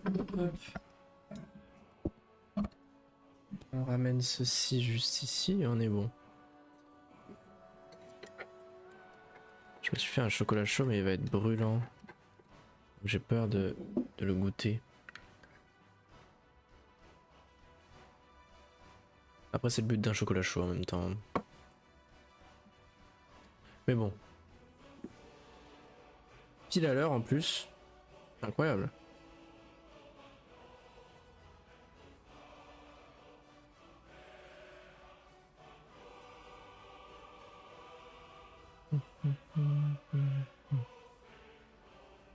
Hop. On ramène ceci juste ici et on est bon. Je me suis fait un chocolat chaud mais il va être brûlant. J'ai peur de le goûter. Après c'est le but d'un chocolat chaud en même temps. Mais bon. Pile à l'heure en plus. Incroyable.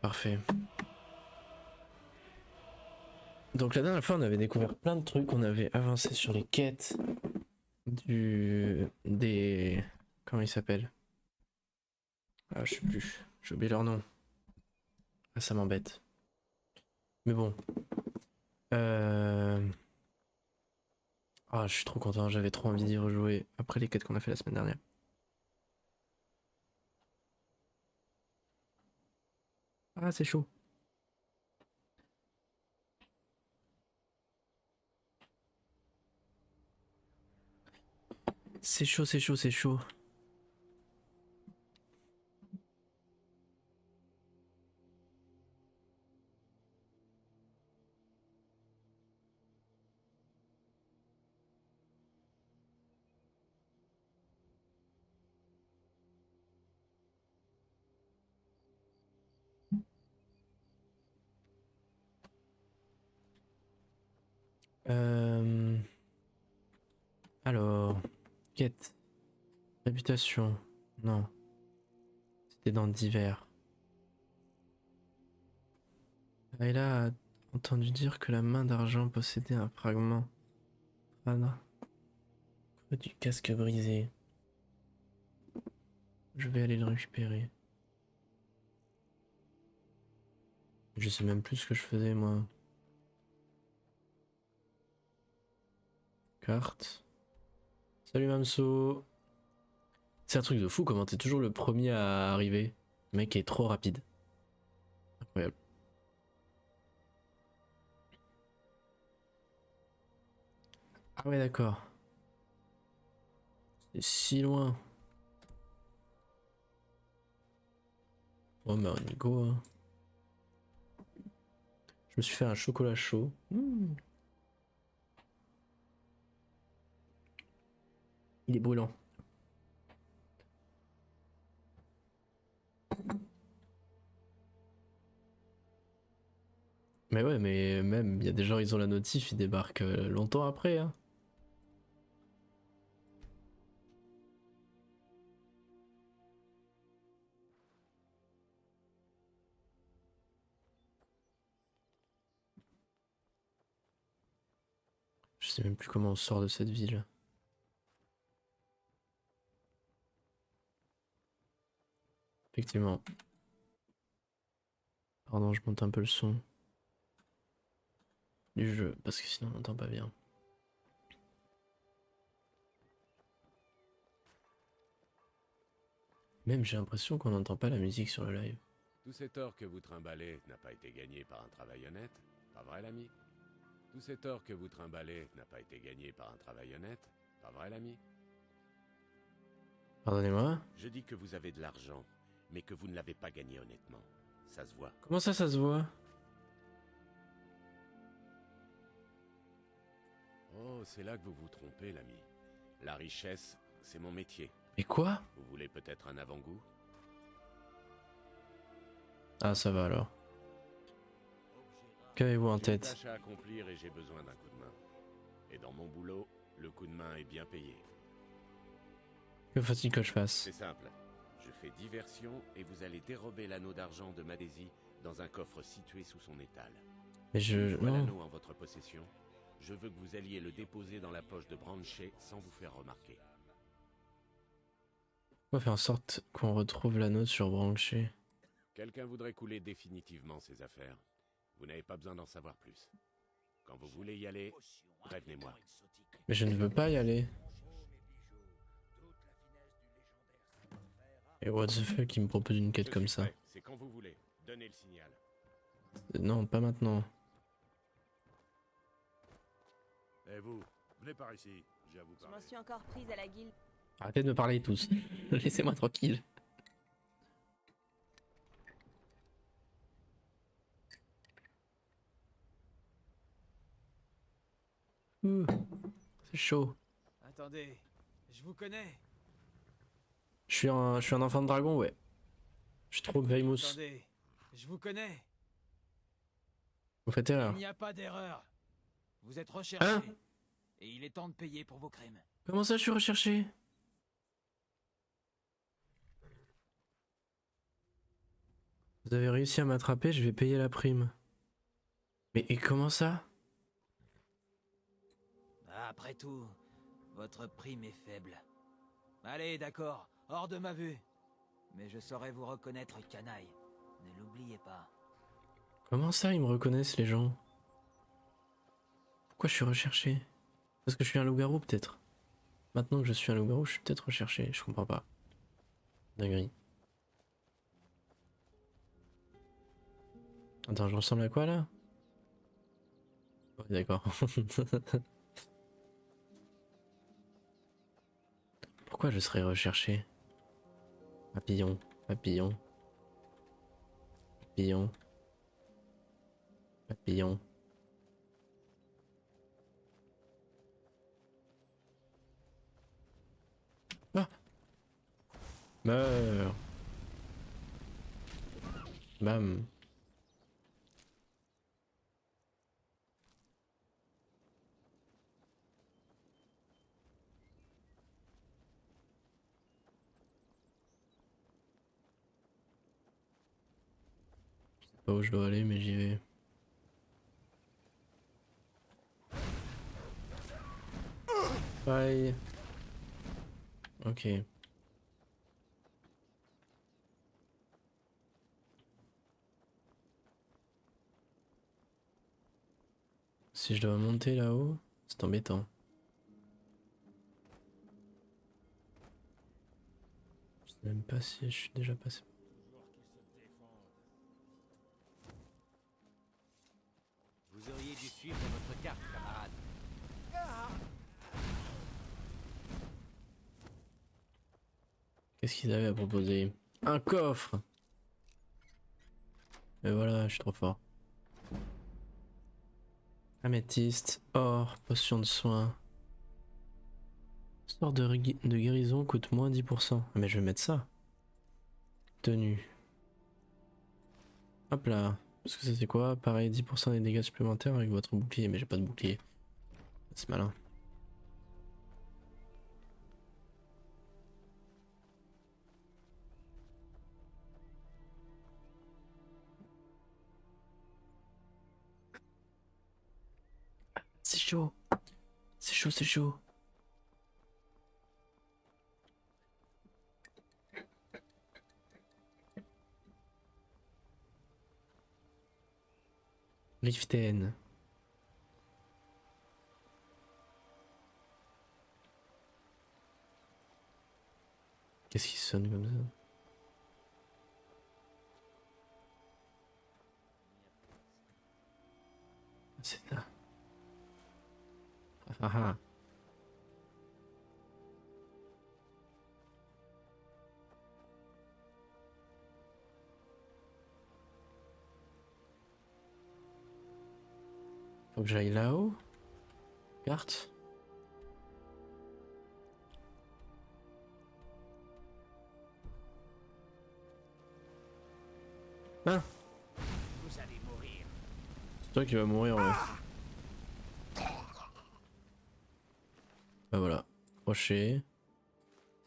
Parfait. Donc la dernière fois on avait découvert plein de trucs, on avait avancé sur les quêtes des... Comment ils s'appellent? Ah je sais plus, j'ai oublié leur nom. Ah ça m'embête. Mais bon. Ah je suis trop content, j'avais trop envie d'y rejouer après les quêtes qu'on a fait la semaine dernière. Ah c'est chaud. C'est chaud, c'est chaud, c'est chaud. Euh... Alors... Quête. Réputation. Non. C'était dans divers. Ayla a entendu dire que la main d'argent possédait un fragment. Crâne. Creux du casque brisé. Je vais aller le récupérer. Je sais même plus ce que je faisais moi. Carte. Salut Mamso. C'est un truc de fou comment t'es toujours le premier à arriver. Le mec est trop rapide. Incroyable. Ah ouais d'accord. C'est si loin. Oh bah on y go hein. Je me suis fait un chocolat chaud. Il est brûlant. Mais ouais, mais même, il y a des gens, ils ont la notif, ils débarquent longtemps après. Hein. Je sais même plus comment on sort de cette ville. Effectivement. Pardon, je monte un peu le son du jeu, parce que sinon on n'entend pas bien. Même j'ai l'impression qu'on n'entend pas la musique sur le live. Tout cet or que vous trimballez n'a pas été gagné par un travail honnête, pas vrai l'ami? Tout cet or que vous trimballez n'a pas été gagné par un travail honnête, pas vrai l'ami? Pardonnez-moi. Je dis que vous avez de l'argent, mais que vous ne l'avez pas gagné honnêtement. Ça se voit. Comment ça se voit? Oh, c'est là que vous vous trompez l'ami. La richesse, c'est mon métier. Mais quoi? Vous voulez peut-être un avant-goût? Ah ça va alors. Qu'avez-vous en J'ai une tête? tâche à accomplir et j'ai besoin d'un coup de main. Et dans mon boulot, le coup de main est bien payé. Que faut-il que je fasse? C'est simple. Je fais diversion et vous allez dérober l'anneau d'argent de Madesi dans un coffre situé sous son étal. Mais Une je... fois Non. l'anneau en votre possession, je veux que vous alliez le déposer dans la poche de Branchet sans vous faire remarquer. On va faire en sorte qu'on retrouve l'anneau sur Branché. Quelqu'un voudrait couler définitivement ses affaires. Vous n'avez pas besoin d'en savoir plus. Quand vous voulez y aller, prévenez-moi. Mais je ne veux pas y aller. Et what the fuck, il me propose une quête Je comme suis ça. prêt, c'est quand vous voulez. Donnez le signal. Non, pas maintenant. Et vous, venez par ici, j'ai à vous Je parler. m'en suis encore prise à la guilde. Arrêtez de me parler tous. Laissez-moi tranquille. Ouh, c'est chaud. Attendez, je vous connais. Je suis un enfant de dragon, ouais. Je suis trop famous. Attendez, je vous connais. Vous faites Il erreur. n'y a pas d'erreur. Vous êtes recherché. Hein? Et il est temps de payer pour vos crimes. Comment ça, je suis recherché? Vous avez réussi à m'attraper, je vais payer la prime. Mais et comment ça? Après tout, votre prime est faible. Allez, d'accord, hors de ma vue. Mais je saurai vous reconnaître, canaille. Ne l'oubliez pas. Comment ça, ils me reconnaissent, les gens? Pourquoi je suis recherché? Parce que je suis un loup-garou, peut-être. Maintenant que je suis un loup-garou, je suis peut-être recherché. Je comprends pas. Dinguerie. Attends, je ressemble à quoi, là? Ouais, d'accord. Pourquoi je serais recherché? Papillon, papillon. Papillon. Papillon. Ah! Meurs! Bam! Je sais pas où je dois aller, mais j'y vais. Bye! Ok. Si je dois monter là-haut, c'est embêtant. Je sais même pas si je suis déjà passé. Vous auriez dû suivre votre carte, camarade. Qu'est-ce qu'ils avaient à proposer? Un coffre! Et voilà, je suis trop fort. Améthyste, or, potion de soin. Sort de guérison coûte moins 10%. Ah mais je vais mettre ça. Tenue. Hop là. Parce que ça c'est quoi? Pareil, 10% des dégâts supplémentaires avec votre bouclier. Mais j'ai pas de bouclier. C'est malin. C'est chaud. C'est chaud, c'est chaud. Riften. Qu'est-ce qui sonne comme ça? C'est ça. Ah ah ah. Faut que j'aille là-haut. Carte. Ah, Vous allez mourir. c'est toi qui vas mourir, ouais. Bah voilà. Crochet.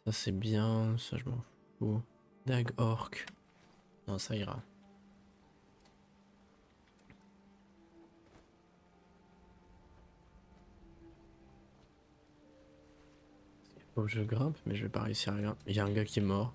Ça c'est bien. Ça je m'en fous. Dag orc. Non, ça ira. Faut que je grimpe, mais je vais pas réussir à grimper. Il y a un gars qui est mort.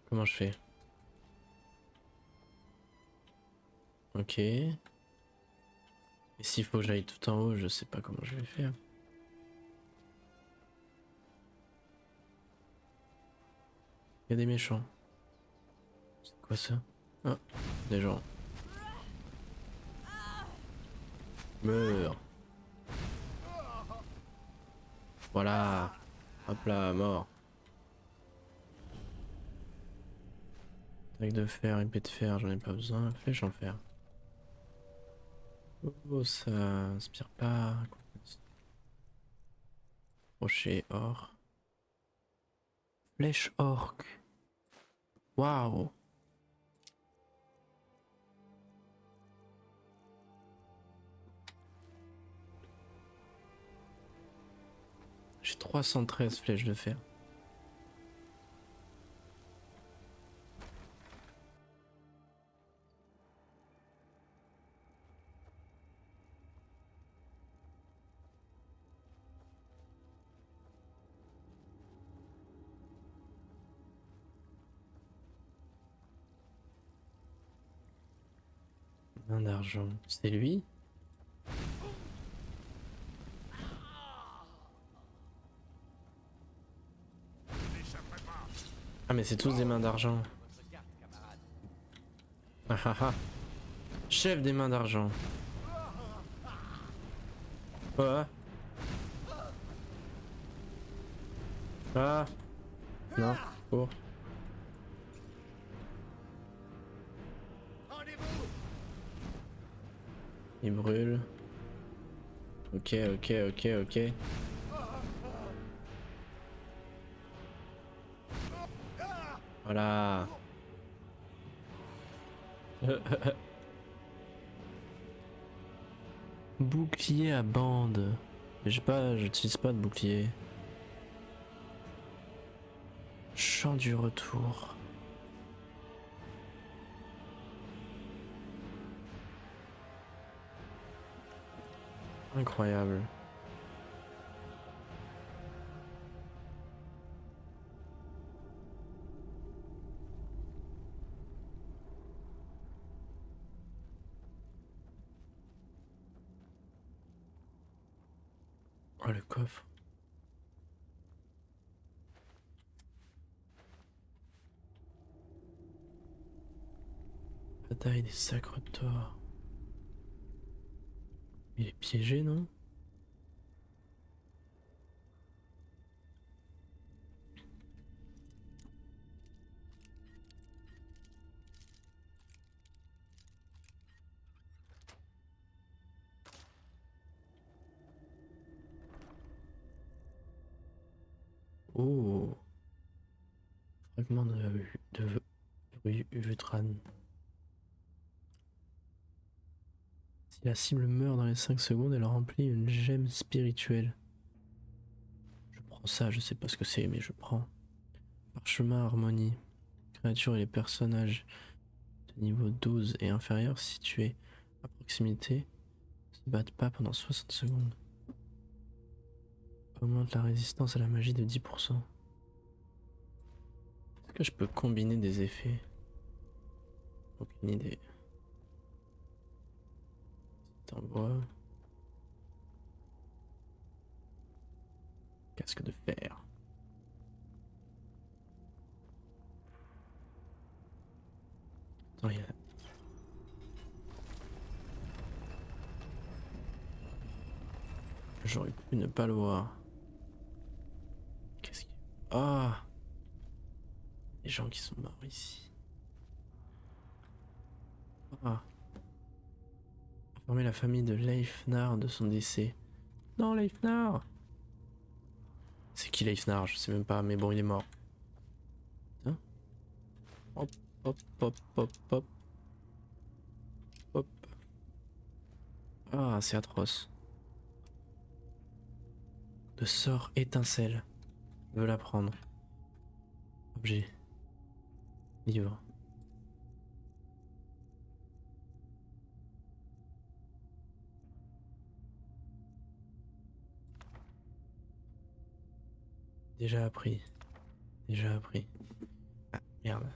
Comment je fais? Ok. Et s'il faut que j'aille tout en haut, je sais pas comment je vais faire. Il y a des méchants. C'est quoi ça? Ah, des gens. Meurs. Voilà. Hop là, mort. Attaque de fer, épée de fer, j'en ai pas besoin. Flèche en fer. Oh, ça inspire pas. Rocher, or. Flèche orque. Waouh. J'ai 313 flèches de fer. Main d'argent. C'est lui? Ah mais c'est tous des mains d'argent. Ah ah ah. Chef des mains d'argent. Ouais. Ah. Non. Oh. Il brûle. Ok, ok, ok, ok. Voilà. Bouclier à bande. J'ai pas, j'utilise pas de bouclier. Chant du retour. Incroyable. Oh le coffre. Bataille des sacres torts. Il est piégé, non? Oh. Fragment de rue Uvutran. Si la cible meurt dans les 5 secondes, elle remplit une gemme spirituelle. Je prends ça, je sais pas ce que c'est, mais je prends. Parchemin harmonie. Créatures et les personnages de niveau 12 et inférieur situés à proximité se battent pas pendant 60 secondes. Augmente la résistance à la magie de 10%. Est-ce que je peux combiner des effets? Aucune idée. C'est en bois. Casque de fer. Attends, il y a... J'aurais pu ne pas le voir. Qu'est-ce qu'il y a? Ah! Les gens qui sont morts ici. Ah! Informer la famille de Leifnar de son décès. Non, Leifnar! C'est qui Leifnar? Je sais même pas, mais bon, il est mort. Hein? Hop, hop, hop, hop, hop. Hop. Ah, c'est atroce. De sort étincelle. Je veux la prendre. Objet. Livre. Déjà appris. Déjà appris. Ah, merde.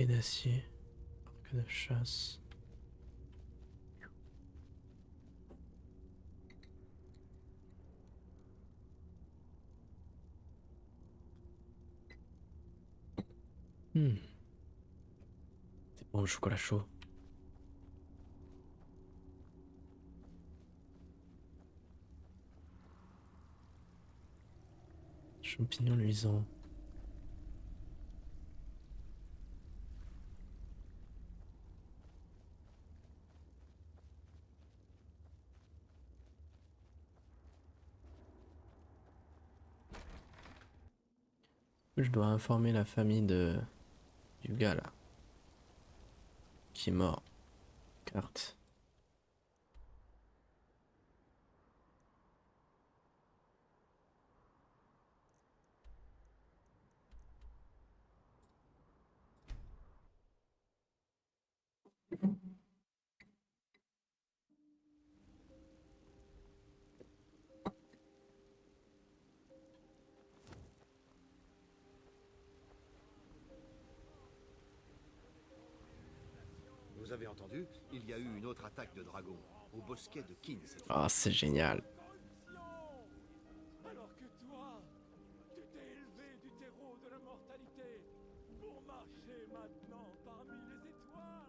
Bouclier d'acier. Arc de chasse. C'est bon le chocolat chaud. Champignons luisants. Je dois informer la famille du gars là. Qui est mort. Carte. Vous avez entendu? Il y a eu une autre attaque de dragons, au bosquet de Kin cette fois. Ah, c'est génial. Alors que toi, tu t'es élevé du terreau de la mortalité pour marcher maintenant parmi les étoiles.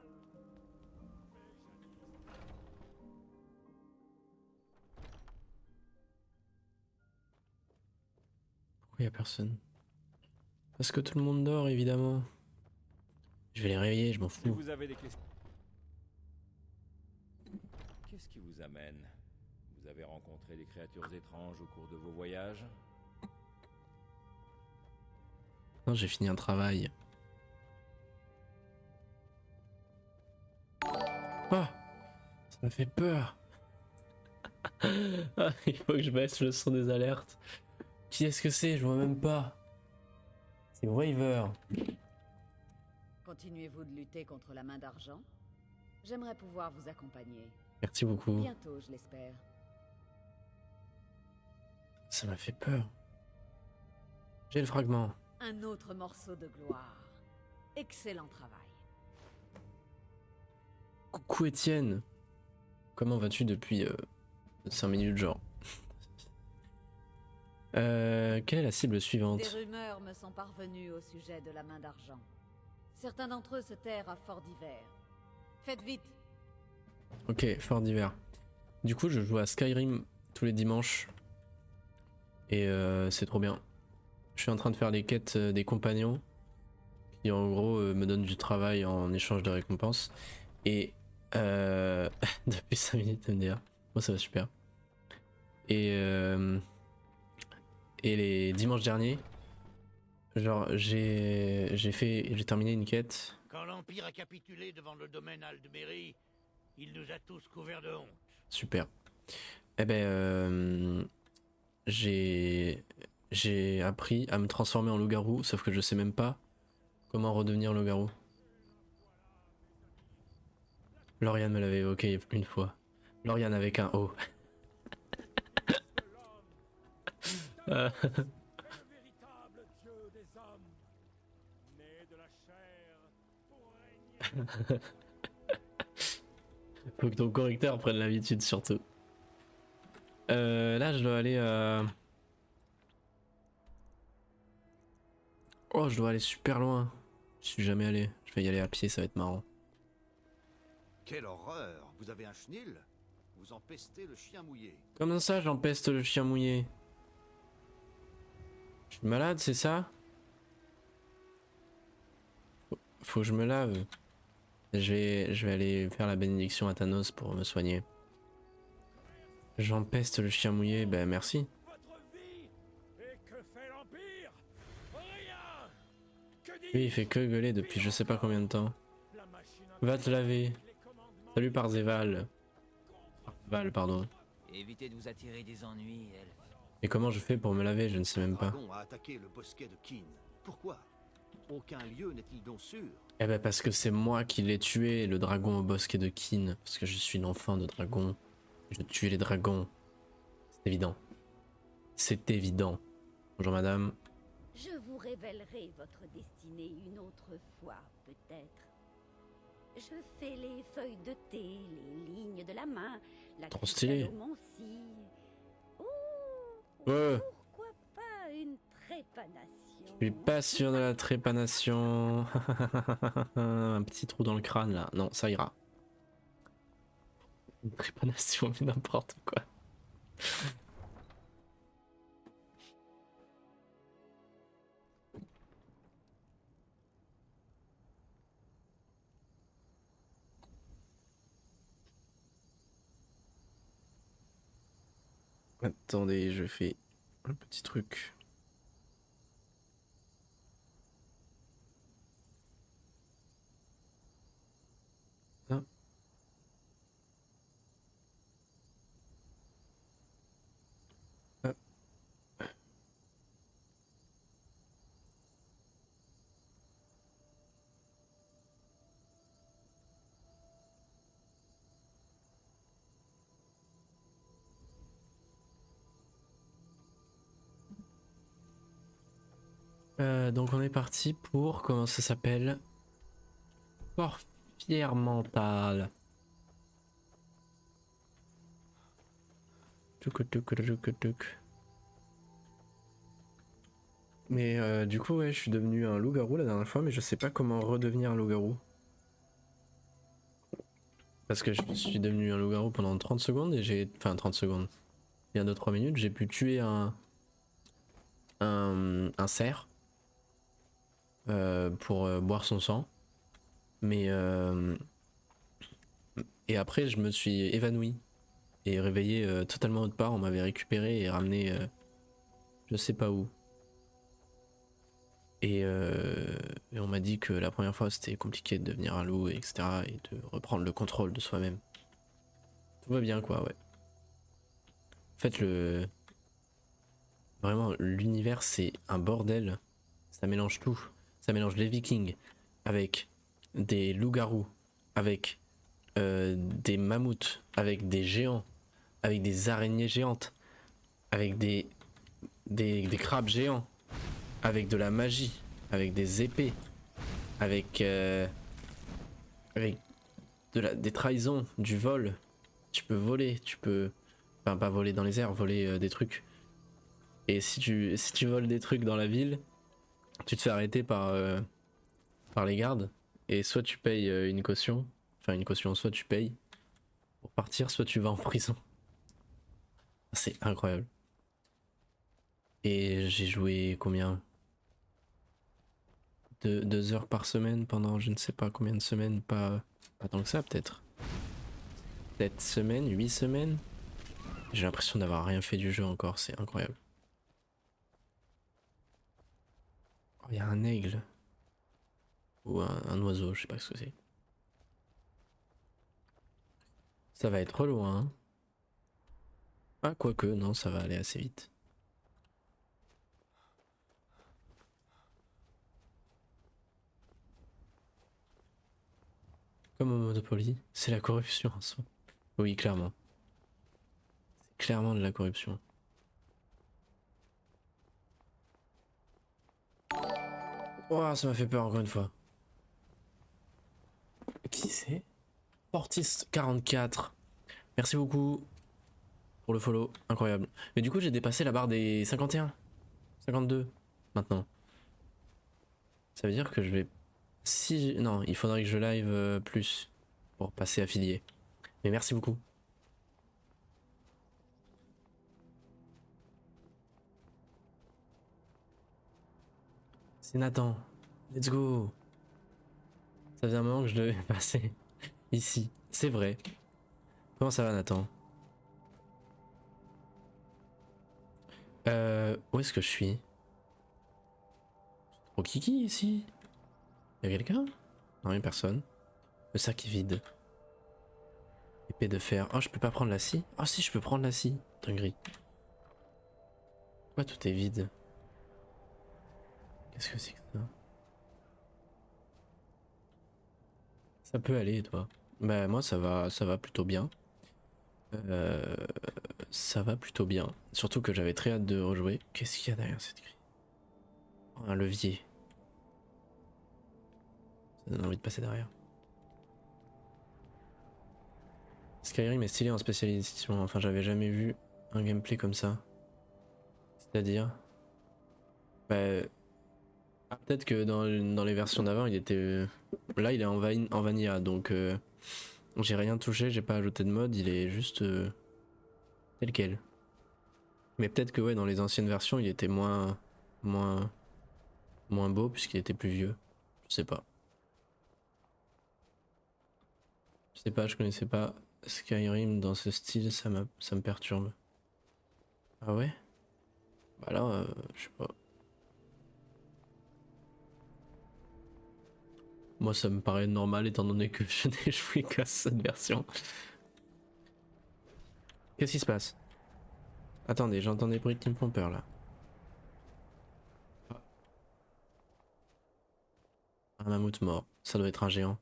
Pourquoi y a personne? Parce que tout le monde dort évidemment. Je vais les réveiller, je m'en Si fous. vous avez des questions. Qu'est-ce qui vous amène? Vous avez rencontré des créatures étranges au cours de vos voyages? Non, j'ai fini un travail. Ah, ça m'a fait peur. Ah, il faut que je baisse le son des alertes. Qui est-ce que c'est? Je vois même pas. C'est Waver. Continuez-vous de lutter contre la main d'argent? J'aimerais pouvoir vous accompagner. Merci beaucoup. Bientôt, je l'espère. Ça m'a fait peur. J'ai le fragment. Un autre morceau de gloire. Excellent travail. Coucou Étienne. Comment vas-tu depuis 5 minutes genre? Quelle est la cible suivante? Des rumeurs me sont parvenues au sujet de la main d'argent. Certains d'entre eux se terrent à Fort d'Hiver. Faites vite. Ok, Fort d'Hiver. Du coup, je joue à Skyrim tous les dimanches. Et c'est trop bien. Je suis en train de faire les quêtes des compagnons. Qui en gros me donnent du travail en échange de récompenses. Et depuis 5 minutes MDR. Moi ça va super. Et les dimanches derniers, genre j'ai terminé une quête. Quand l'Empire a capitulé devant le domaine Aldmeri, il nous a tous couverts de honte. Super. Eh ben j'ai appris à me transformer en loup-garou, sauf que je sais même pas comment redevenir loup-garou. Lauriane me l'avait évoqué une fois. Lauriane avec un O. Le véritable dieu des hommes, né de la chair pour régner. Faut que ton correcteur prenne l'habitude surtout. Là je dois aller Oh, je dois aller super loin. Je suis jamais allé. Je vais y aller à pied, ça va être marrant. Quelle horreur! Vous avez un chenil? Vous empestez le chien mouillé. Comment ça j'empeste le chien mouillé? Je suis malade, c'est ça? Faut que je me lave. Je vais aller faire la bénédiction à Thanos pour me soigner. J'empeste le chien mouillé, ben merci. Votre vie. Et que fait l'Empire? Rien. Que dit Lui il fait que gueuler depuis je sais pas combien de temps. la machine Va te laver. les commandements Salut Parzival. Val, pardon. Évitez de vous attirer des ennuis, elfe. Et comment je fais pour me laver? Je ne sais Le même pas. dragon a attaqué le bosquet de Kin. Pourquoi? Aucun lieu n'est-il donc sûr? Eh ben parce que c'est moi qui l'ai tué, le dragon au bosquet de Kin. Parce que je suis l'enfant de dragon. Je tue les dragons. C'est évident. C'est évident. Bonjour madame. Je vous révélerai votre destinée une autre fois, peut-être. Je fais les feuilles de thé, les lignes de la main, la Trop stylé. ficelle au Moncy. Ouais. Pourquoi pas une trépanation? Je suis pas sûr de la trépanation. Un petit trou dans le crâne là. Non, ça ira. Une trépanation, mais n'importe quoi. Attendez, je fais un petit truc. Ah. Ah. Donc on est parti pour, comment ça s'appelle? Forfière mentale. Mais du coup ouais, je suis devenu un loup-garou la dernière fois, mais je sais pas comment redevenir un loup-garou. Parce que je suis devenu un loup-garou pendant 30 secondes et j'ai... Enfin 30 secondes. Il y a 2-3 minutes, j'ai pu tuer un cerf. Pour boire son sang. Mais et après je me suis évanoui et réveillé totalement autre part. On m'avait récupéré et ramené je sais pas où. Et on m'a dit que la première fois c'était compliqué de devenir un loup, etc. Et de reprendre le contrôle de soi-même. Tout va bien quoi, ouais. En fait vraiment l'univers c'est un bordel. Ça mélange tout. Ça mélange les vikings avec des loups-garous, avec des mammouths, avec des géants, avec des araignées géantes, avec des crabes géants, avec de la magie, avec des épées, avec des trahisons, du vol. Tu peux voler, tu peux... Enfin pas voler dans les airs, voler des trucs. Et si tu voles des trucs dans la ville, tu te fais arrêter par les gardes. Et soit tu payes une caution, soit tu payes pour partir, soit tu vas en prison. C'est incroyable. Et j'ai joué combien 2 heures par semaine pendant je ne sais pas combien de semaines, pas tant que ça peut-être. 7 semaines, 8 semaines. J'ai l'impression d'avoir rien fait du jeu encore, c'est incroyable. Oh, il y a un aigle. Ou un oiseau, je sais pas ce que c'est. Ça va être loin. Hein. Ah, quoique, non, ça va aller assez vite. Comme au Monopoly, c'est la corruption en soi. Oui, clairement. C'est clairement de la corruption. Oh, ça m'a fait peur encore une fois. Qui c'est? Fortis44. Merci beaucoup pour le follow, incroyable. Mais du coup j'ai dépassé la barre des 51, 52 maintenant. Ça veut dire que je vais... Non, il faudrait que je live plus pour passer affilié. Mais merci beaucoup. C'est Nathan. Let's go. Ça faisait un moment que je devais passer ici. C'est vrai. Comment ça va Nathan? Où est-ce que je suis? Trop kiki ici. Y'a quelqu'un? Non, y'a personne. Le sac est vide. Épée de fer. Oh, je peux pas prendre la scie? Oh si, je peux prendre la scie. Dinguerie. Pourquoi tout est vide? Qu'est-ce que c'est que ça? Ça peut aller, toi. Bah moi ça va plutôt bien. Ça va plutôt bien. Surtout que j'avais très hâte de rejouer. Qu'est-ce qu'il y a derrière cette grille? Un levier. Ça donne envie de passer derrière. Skyrim est stylé en spécialisation. Enfin, j'avais jamais vu un gameplay comme ça. C'est-à-dire... Bah... peut-être que dans les versions d'avant, il était... Là, il est en vanilla, donc... j'ai rien touché, j'ai pas ajouté de mode, il est juste... tel quel. Mais peut-être que ouais, dans les anciennes versions, il était moins beau, puisqu'il était plus vieux. Je sais pas. Je sais pas, je connaissais pas Skyrim dans ce style, ça me perturbe. Ah ouais? Bah là, je sais pas. Moi ça me paraît normal étant donné que je n'ai joué qu'à cette version. Qu'est-ce qui se passe? Attendez, j'entends des bruits qui me font peur là. Un mammouth mort, ça doit être un géant.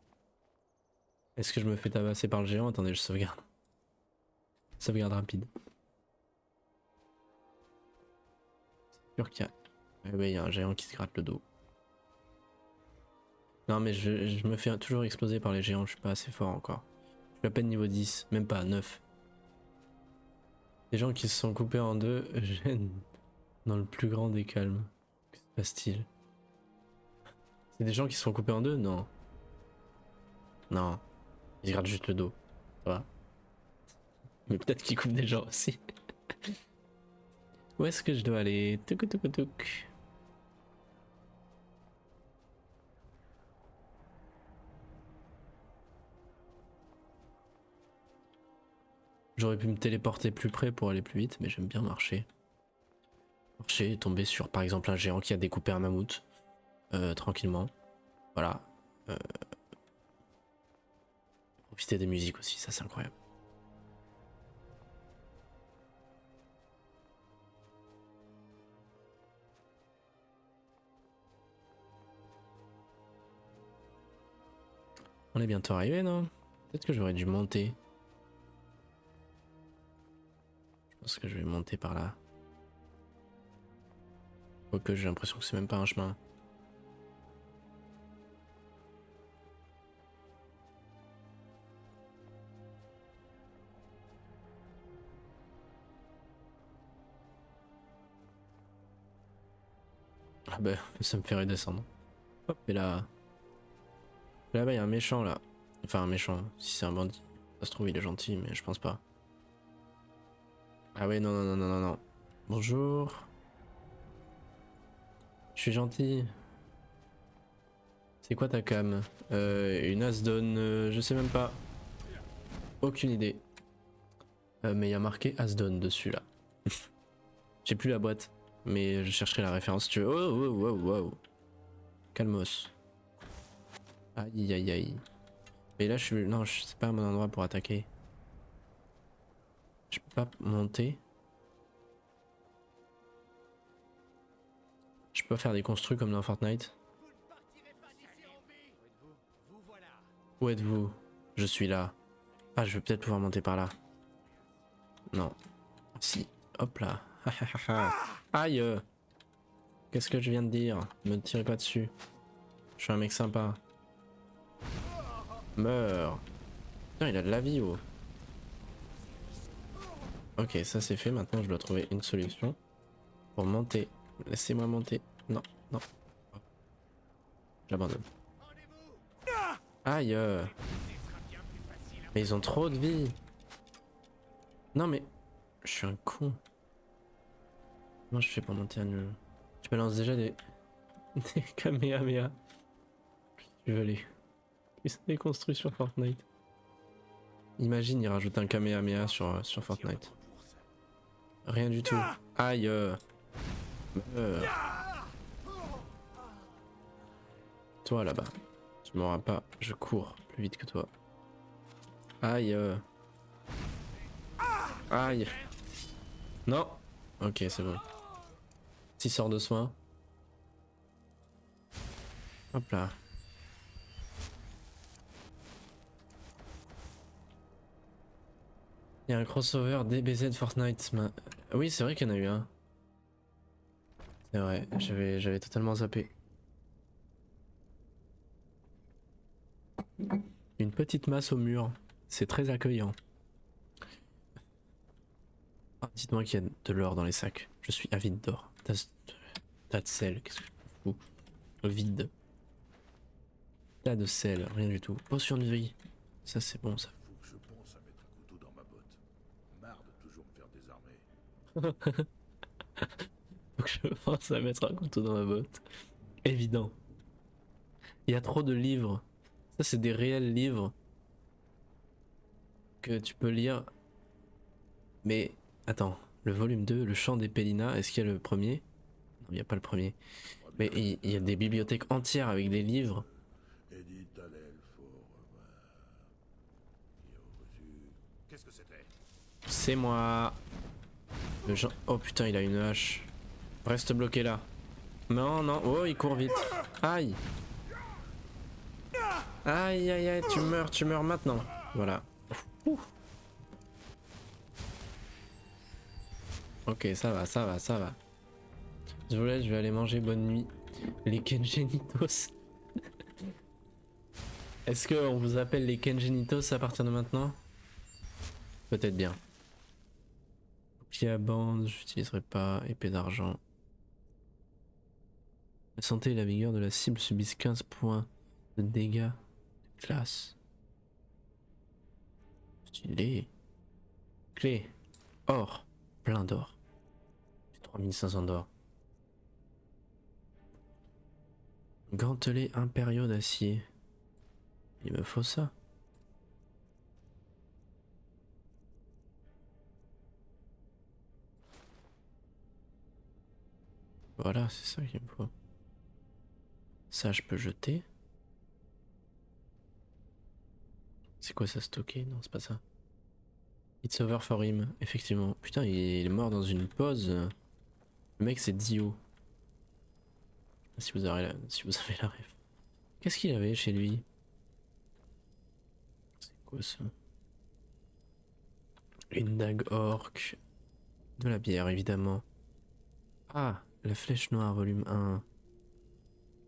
Est-ce que je me fais tabasser par le géant? Attendez, je sauvegarde. Sauvegarde rapide. C'est sûr qu'il y a... Ouais, il y a un géant qui se gratte le dos. Non mais je me fais toujours exploser par les géants, je suis pas assez fort encore. Je suis à peine niveau 10, même pas 9. Les gens qui se sont coupés en deux gênent dans le plus grand des calmes. Que se passe-t-il? C'est des gens qui se sont coupés en deux? Non. Non. Ils se grattent juste le dos. Ça va. Mais peut-être qu'ils coupent des gens aussi. Où est-ce que je dois aller? Touk touk touk. J'aurais pu me téléporter plus près pour aller plus vite, mais j'aime bien marcher. Marcher et tomber sur par exemple un géant qui a découpé un mammouth. Tranquillement. Voilà. Profiter des musiques aussi, ça c'est incroyable. On est bientôt arrivé, non? Peut-être que j'aurais dû monter. Je pense que je vais monter par là. Quoique j'ai l'impression que c'est même pas un chemin. Ah bah ça me fait redescendre. Hop, et là... Là-bas il y a un méchant là. Enfin un méchant, si c'est un bandit. Ça se trouve il est gentil mais je pense pas. Ah ouais non non non non non non. Bonjour. Je suis gentil. C'est quoi ta cam? Une Asdon, je sais même pas. Aucune idée. Mais il y a marqué Asdon dessus là. J'ai plus la boîte. Mais je chercherai la référence si tu veux. Oh, oh, oh, oh, oh. Calmos. Aïe aïe aïe. Mais là je suis... Non, c'est pas un bon endroit pour attaquer. Je peux pas monter. Je peux pas faire des construits comme dans Fortnite. Où êtes-vous? Je suis là. Ah, je vais peut-être pouvoir monter par là. Non. Si. Hop là. Aïe. Qu'est-ce que je viens de dire? Me tirez pas dessus. Je suis un mec sympa. Meurs. Putain, il a de la vie, oh. Ok, ça c'est fait. Maintenant, je dois trouver une solution pour monter. Laissez-moi monter. Non, non. J'abandonne. Aïe. Mais ils ont trop de vie. Non mais... Je suis un con. Comment je fais pour monter à nul? Je balance déjà des... des Kamehameha. Je veux aller. Ils sont déconstruits sur Fortnite. Imagine, ils rajoutent un Kamehameha sur Fortnite. Rien du tout. Aïe. Toi là-bas. Tu m'auras pas. Je cours plus vite que toi. Aïe. Aïe. Non. Ok, c'est bon. Petit sort de soin. Hop là. Il y a un crossover DBZ Fortnite. Oui, c'est vrai qu'il y en a eu un. C'est vrai, j'avais totalement zappé. Une petite masse au mur, c'est très accueillant. Ah, dites-moi qu'il y a de l'or dans les sacs. Je suis avide d'or. Tas de sel, qu'est-ce que je m'en fous. Vide. Tas de sel, rien du tout. Potion de vie. Ça c'est bon ça. Faut que je pense à mettre un couteau dans ma botte. Marre de toujours me faire désarmer. Faut que je pense à mettre un couteau dans ma botte. Évident. Il y a trop de livres. Ça c'est des réels livres que tu peux lire. Mais attends, le volume 2, le chant des Pélina, est-ce qu'il y a le premier? Non, il n'y a pas le premier. Mais il y a des bibliothèques entières avec des livres. Edith à l'elfe au revoir. Qu'est-ce que c'était? C'est moi. Le Jean... Oh putain, il a une hache. Reste bloqué là. Non, non. Oh, il court vite. Aïe. Aïe, aïe, aïe. Tu meurs maintenant. Voilà. Ouh. Ok, ça va, ça va, ça va. Je vous laisse, je vais aller manger. Bonne nuit. Les Kengenitos. Est-ce qu'on vous appelle les Kengenitos à partir de maintenant? Peut-être bien. Bouclier à bande, j'utiliserai pas. Épée d'argent. La santé et la vigueur de la cible subissent 15 points de dégâts de classe. Stylé. Clé. Or. Plein d'or. J'ai 3500 d'or. Gantelets impériaux d'acier. Il me faut ça. Voilà, c'est ça qu'il me faut. Ça, je peux jeter. C'est quoi ça, stocker? Non, c'est pas ça. It's over for him, effectivement. Putain, il est mort dans une pause. Le mec, c'est Dio. Si vous avez la ref. Qu'est-ce qu'il avait chez lui? C'est quoi ça? Une dague orque. De la bière, évidemment. Ah, la flèche noire, volume 1.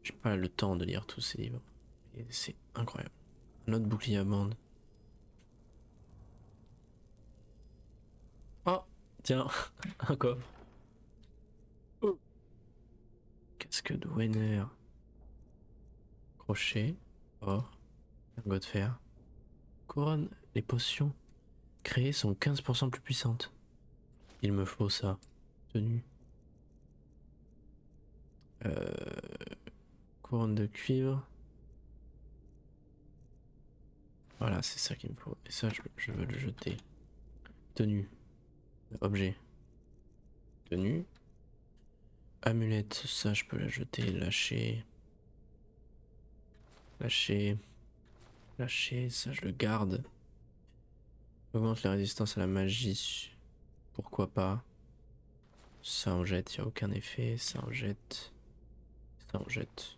J'ai pas le temps de lire tous ces livres. Et c'est incroyable. Un autre bouclier à bande. Oh, tiens, un coffre. Oh. Casque de Wenner. Crochet. Or. Ergot de fer. Couronne. Les potions créées sont 15% plus puissantes. Il me faut ça. Tenue. Couronne de cuivre. Voilà, c'est ça qu'il me faut. Et ça, je veux le jeter. Tenue. Objet. Tenue. Amulette, ça, je peux la jeter. Lâcher. Lâcher. Lâcher, ça, je le garde. Augmente la résistance à la magie. Pourquoi pas. Ça, on jette, il n'y a aucun effet. Ça, on jette. Ça, on jette.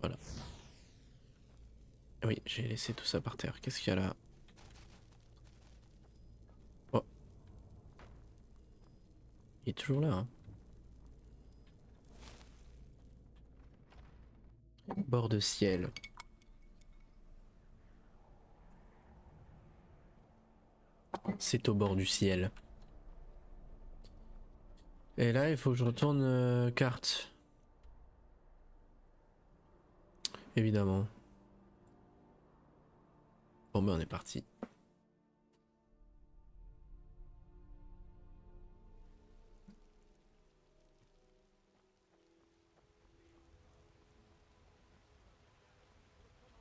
Voilà. Oui, j'ai laissé tout ça par terre. Qu'est-ce qu'il y a là? Oh. Il est toujours là, hein. Bord de ciel. C'est au bord du ciel. Et là, il faut que je retourne carte. Évidemment. Bon ben on est parti.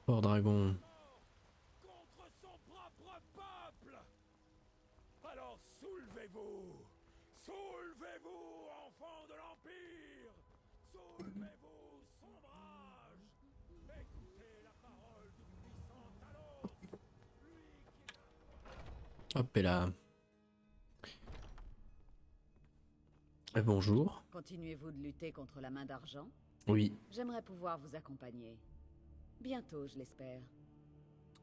Port Dragon. Contre son propre peuple. Alors soulevez-vous. Soulevez-vous, enfants de l'Empire. Soulevez-vous, sombrage. Écoutez la parole du puissant Talos. Hop et là. Bonjour. Continuez-vous de lutter contre la main d'argent? Oui. J'aimerais pouvoir vous accompagner. Bientôt, je l'espère.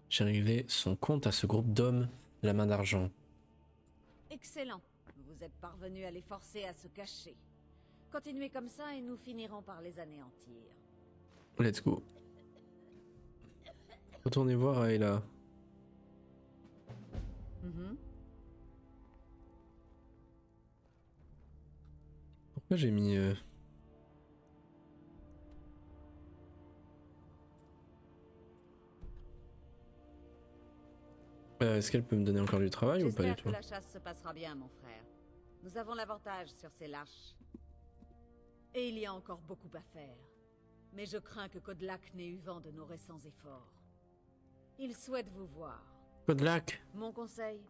J'ai réglé son compte à ce groupe d'hommes de la main d'argent. Excellent. Vous êtes parvenu à les forcer à se cacher. Continuez comme ça et nous finirons par les anéantir. Let's go. Retournez voir Ayla. Pourquoi j'ai mis... Est-ce qu'elle peut me donner encore du travail ou pas du J'espère tout? que la chasse se passera bien, mon frère. Nous avons l'avantage sur ces lâches. Et il y a encore beaucoup à faire. Mais je crains que Kodlak n'ait eu vent de nos récents efforts. Il souhaite vous voir. Kodlak. Mon conseil,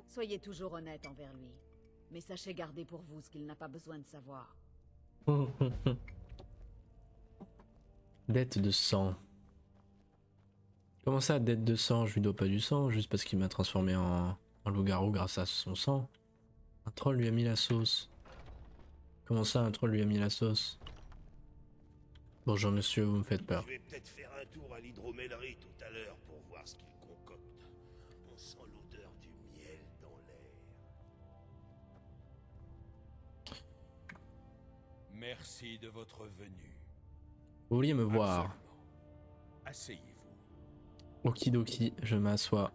soyez toujours honnête envers lui. Mais sachez garder pour vous ce qu'il n'a pas besoin de savoir. Dette de sang. Comment ça, dette de sang? Je lui dois pas du sang, juste parce qu'il m'a transformé en loup-garou grâce à son sang. Un troll lui a mis la sauce. Comment ça, un troll lui a mis la sauce? Bonjour monsieur, vous me faites peur. Je vais peut-être faire un tour à l'hydromellerie tout à l'heure pour voir ce qu'il concocte. On sent l'odeur du miel dans l'air. Merci de votre venue. Vous vouliez me voir? Absolument. Asseyez-vous. Okidoki, je m'assois.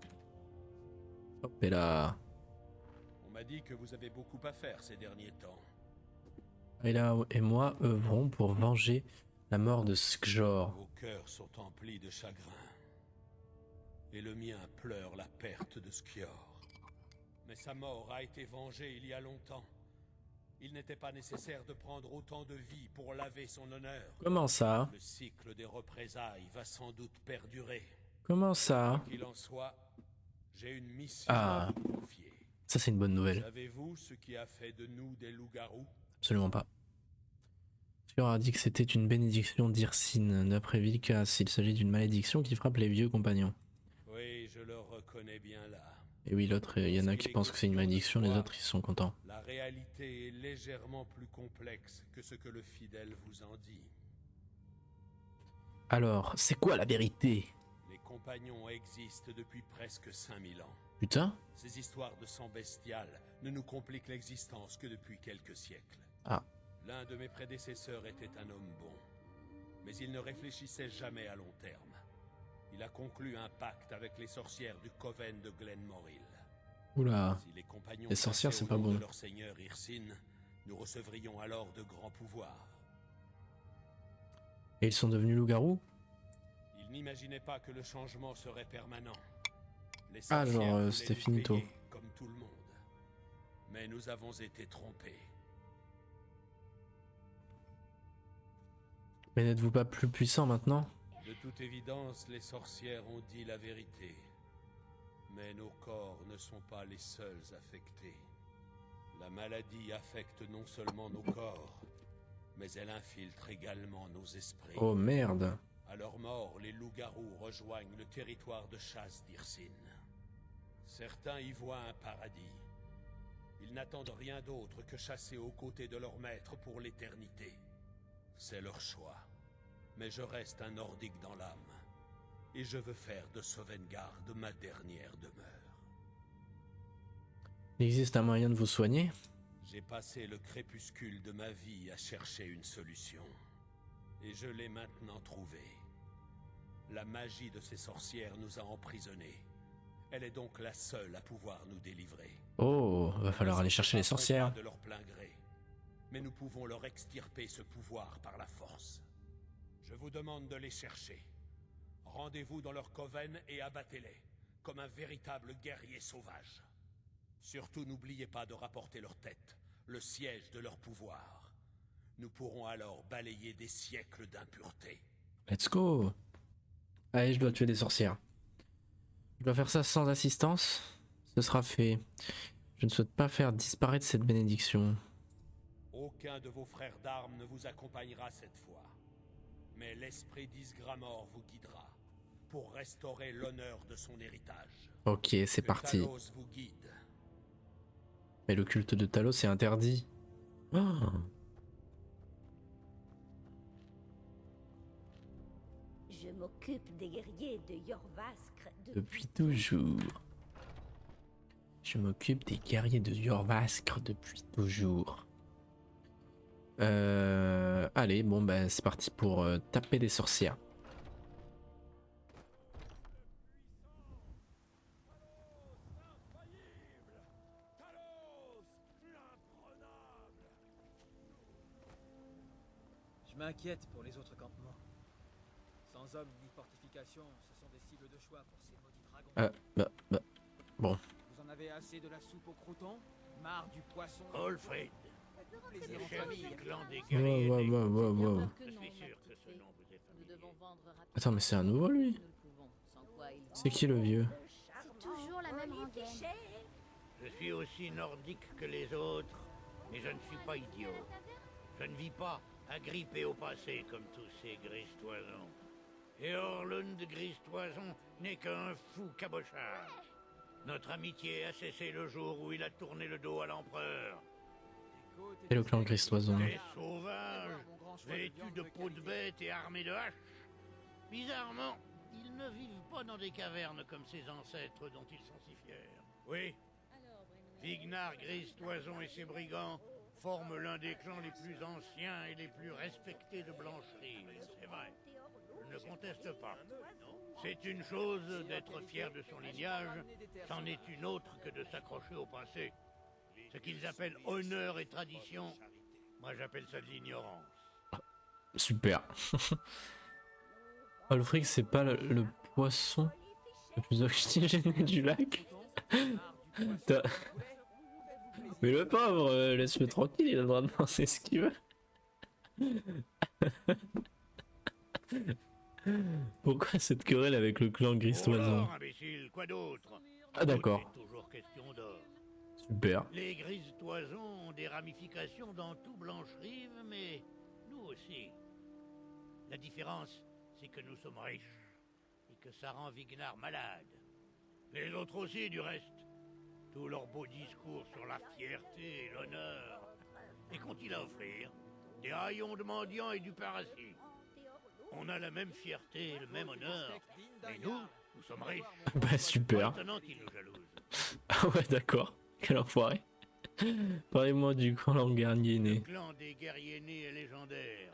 Hop et là. On m'a dit que vous avez beaucoup à faire ces derniers temps. Ayla et moi œuvrons pour venger la mort de Skjor. Vos cœurs sont emplis de chagrin. Et le mien pleure la perte de Skjor. Mais sa mort a été vengée il y a longtemps. Il n'était pas nécessaire de prendre autant de vies pour laver son honneur. Comment ça? Le cycle des représailles va sans doute perdurer. Comment ça? Qu'il en soit, j'ai une mission Ah, à vous confier. ça c'est une bonne nouvelle. Savez-vous ce qui a fait de nous des loups-garous? Absolument pas. Skjor a dit que c'était une bénédiction d'Irsine. D'après Vilkas, il s'agit d'une malédiction qui frappe les vieux compagnons. Oui, je le reconnais bien là. Et oui, l'autre, il y en a qui pensent que c'est une malédiction, les autres ils sont contents. La réalité est légèrement plus complexe que ce que le fidèle vous en dit. Alors, c'est quoi la vérité? Les compagnons existent depuis presque 5000 ans. Putain? Ces histoires de sang bestial ne nous compliquent l'existence que depuis quelques siècles. Ah. L'un de mes prédécesseurs était un homme bon, mais il ne réfléchissait jamais à long terme. Il a conclu un pacte avec les sorcières du Coven de Glenmoril. Oula. Si les compagnons Les sorcières, passaient c'est au pas nom bon. de leur seigneur Irsine, nous recevrions alors de grands pouvoirs. Et ils sont devenus loups-garous? Ils n'imaginaient pas que le changement serait permanent. Les Ah, sorcières genre, voulaient c'était nous finito. payer, comme tout le monde. Mais nous avons été trompés. Mais n'êtes-vous pas plus puissant maintenant? De toute évidence, les sorcières ont dit la vérité. Mais nos corps ne sont pas les seuls affectés. La maladie affecte non seulement nos corps, mais elle infiltre également nos esprits. Oh merde. À leur mort, les loups-garous rejoignent le territoire de chasse d'Irsine. Certains y voient un paradis. Ils n'attendent rien d'autre que chasser aux côtés de leur maître pour l'éternité. C'est leur choix. Mais je reste un nordique dans l'âme. Et je veux faire de Sovngarde ma dernière demeure. Il existe un moyen de vous soigner? J'ai passé le crépuscule de ma vie à chercher une solution. Et je l'ai maintenant trouvée. La magie de ces sorcières nous a emprisonnés. Elle est donc la seule à pouvoir nous délivrer. Oh, va falloir aller chercher les sorcières. De leur plein gré. Mais nous pouvons leur extirper ce pouvoir par la force. Je vous demande de les chercher. Rendez-vous dans leur coven et abattez-les, comme un véritable guerrier sauvage. Surtout n'oubliez pas de rapporter leur tête, le siège de leur pouvoir. Nous pourrons alors balayer des siècles d'impureté. Let's go. Allez, je dois tuer des sorcières. Je dois faire ça sans assistance. Ce sera fait. Je ne souhaite pas faire disparaître cette bénédiction. Aucun de vos frères d'armes ne vous accompagnera cette fois. Mais l'esprit d'Ysgramor vous guidera pour restaurer l'honneur de son héritage. Ok, c'est parti. Talos vous guide. Mais le culte de Talos est interdit. Oh. Je m'occupe des guerriers de Jorvaskr Depuis toujours. Je m'occupe des guerriers de Jorvaskr depuis toujours. Allez, bon bah c'est parti pour taper des sorcières. Je m'inquiète pour les autres campements. Sans hommes ni fortifications, ce sont des cibles de choix pour ces maudits dragons. Bon. Vous en avez assez de la soupe aux croutons? Marre du poisson? Alfred, Plaisir le en chef famille. du clan des Wow, guerriers. wow, wow, wow, wow. Je suis sûr que ce nom vous est familier. Attends, mais c'est un nouveau lui? C'est qui le vieux? C'est toujours la même rengaine. Je suis aussi nordique que les autres, mais je ne suis pas idiot. Je ne vis pas agrippé au passé comme tous ces gristoisons. Et Orlund Gristoison n'est qu'un fou cabochard. Notre amitié a cessé le jour où il a tourné le dos à l'empereur. C'est le clan Gristoison. Des sauvages, vêtus de peau de bête et armés de haches. Bizarrement, ils ne vivent pas dans des cavernes comme ses ancêtres dont ils sont si fiers. Oui, Vignar Gristoison et ses brigands forment l'un des clans les plus anciens et les plus respectés de Blancherie, c'est vrai. Je ne conteste pas. C'est une chose d'être fier de son lignage, c'en est une autre que de s'accrocher au passé. Ce qu'ils appellent honneur et tradition, moi j'appelle ça de l'ignorance. Super. Olfric, c'est pas le poisson le plus oxygéné du lac? Mais le pauvre, laisse-le tranquille, il a le droit de penser ce qu'il veut. Pourquoi cette querelle avec le clan Gristoison? Oh, imbécile, quoi d'autre? Ah d'accord. C'est toujours question d'or. Super. Les Gristoisons ont des ramifications dans tout Blancherive, mais nous aussi. La différence, c'est que nous sommes riches et que ça rend Vignar malade. Les autres aussi, du reste. Tous leurs beaux discours sur la fierté et l'honneur. Et qu'ont-ils à offrir? Des haillons de mendiants et du parasite. On a la même fierté et le même honneur. Mais nous sommes riches. Bah super. Maintenant qu'ils nous jalousent. Ah ouais d'accord. Quel enfoiré. Parlez-moi du clan guerrier né. Le clan des guerriers nés est légendaire.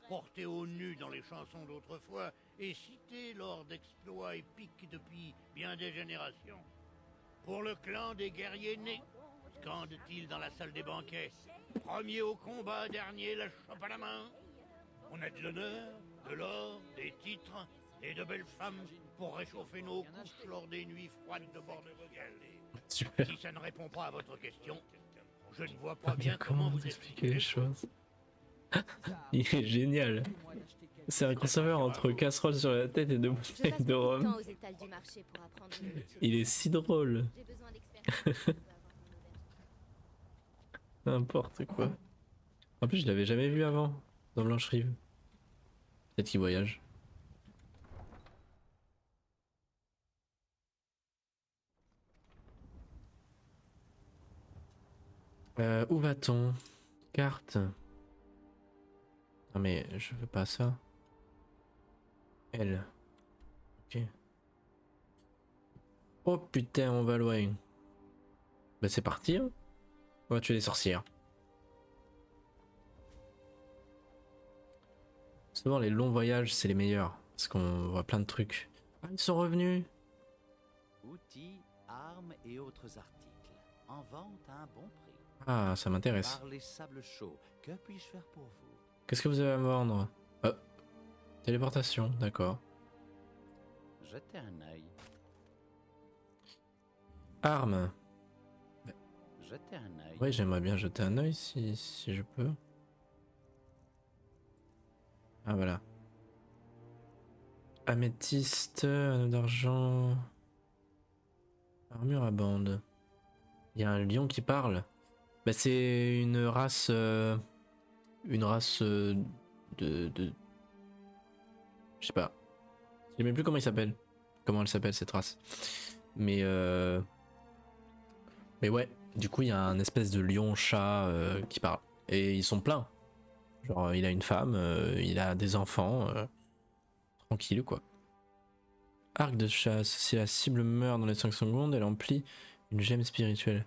Porté au nu dans les chansons d'autrefois et cité lors d'exploits épiques depuis bien des générations. Pour le clan des guerriers nés, scande-t-il dans la salle des banquets. Premier au combat, dernier la chope à la main. On a de l'honneur, de l'or, des titres et de belles femmes pour réchauffer nos couches lors des nuits froides de bord de Vogel. Super. Si ça ne répond pas à votre question, je ne vois pas Bien bien comment vous expliquer les choses. Il est génial. C'est un crossover entre casserole sur la tête et deux bouteilles de rhum. Il est si drôle. N'importe quoi. En plus, je l'avais jamais vu avant dans Blancherive. Peut-être qu'il voyage. Où va-t-on? Carte. Non mais je veux pas ça. Elle. Ok. Oh putain, on va loin. Bah c'est parti. Hein. On va tuer des sorcières. Souvent les longs voyages c'est les meilleurs. Parce qu'on voit plein de trucs. Ah ils sont revenus. Outils, armes et autres articles. En vente à un bon prix. Ah ça m'intéresse. Par les sables chauds, que puis-je faire pour vous? Qu'est-ce que vous avez à me vendre? Téléportation, d'accord. Jetez un œil. Armes. Jetez un œil. Oui, j'aimerais bien jeter un œil si je peux. Ah voilà. Améthyste, anneau d'argent. Armure à bande. Il y a un lion qui parle. Bah c'est une race. Une race de. Je sais pas. Je sais même plus comment il s'appelle. Comment elle s'appelle cette race. Mais ouais, du coup il y a un espèce de lion-chat qui parle. Et ils sont pleins. Genre il a une femme, il a des enfants. Tranquille quoi. Arc de chasse. Si la cible meurt dans les 5 secondes, elle emplit une gemme spirituelle.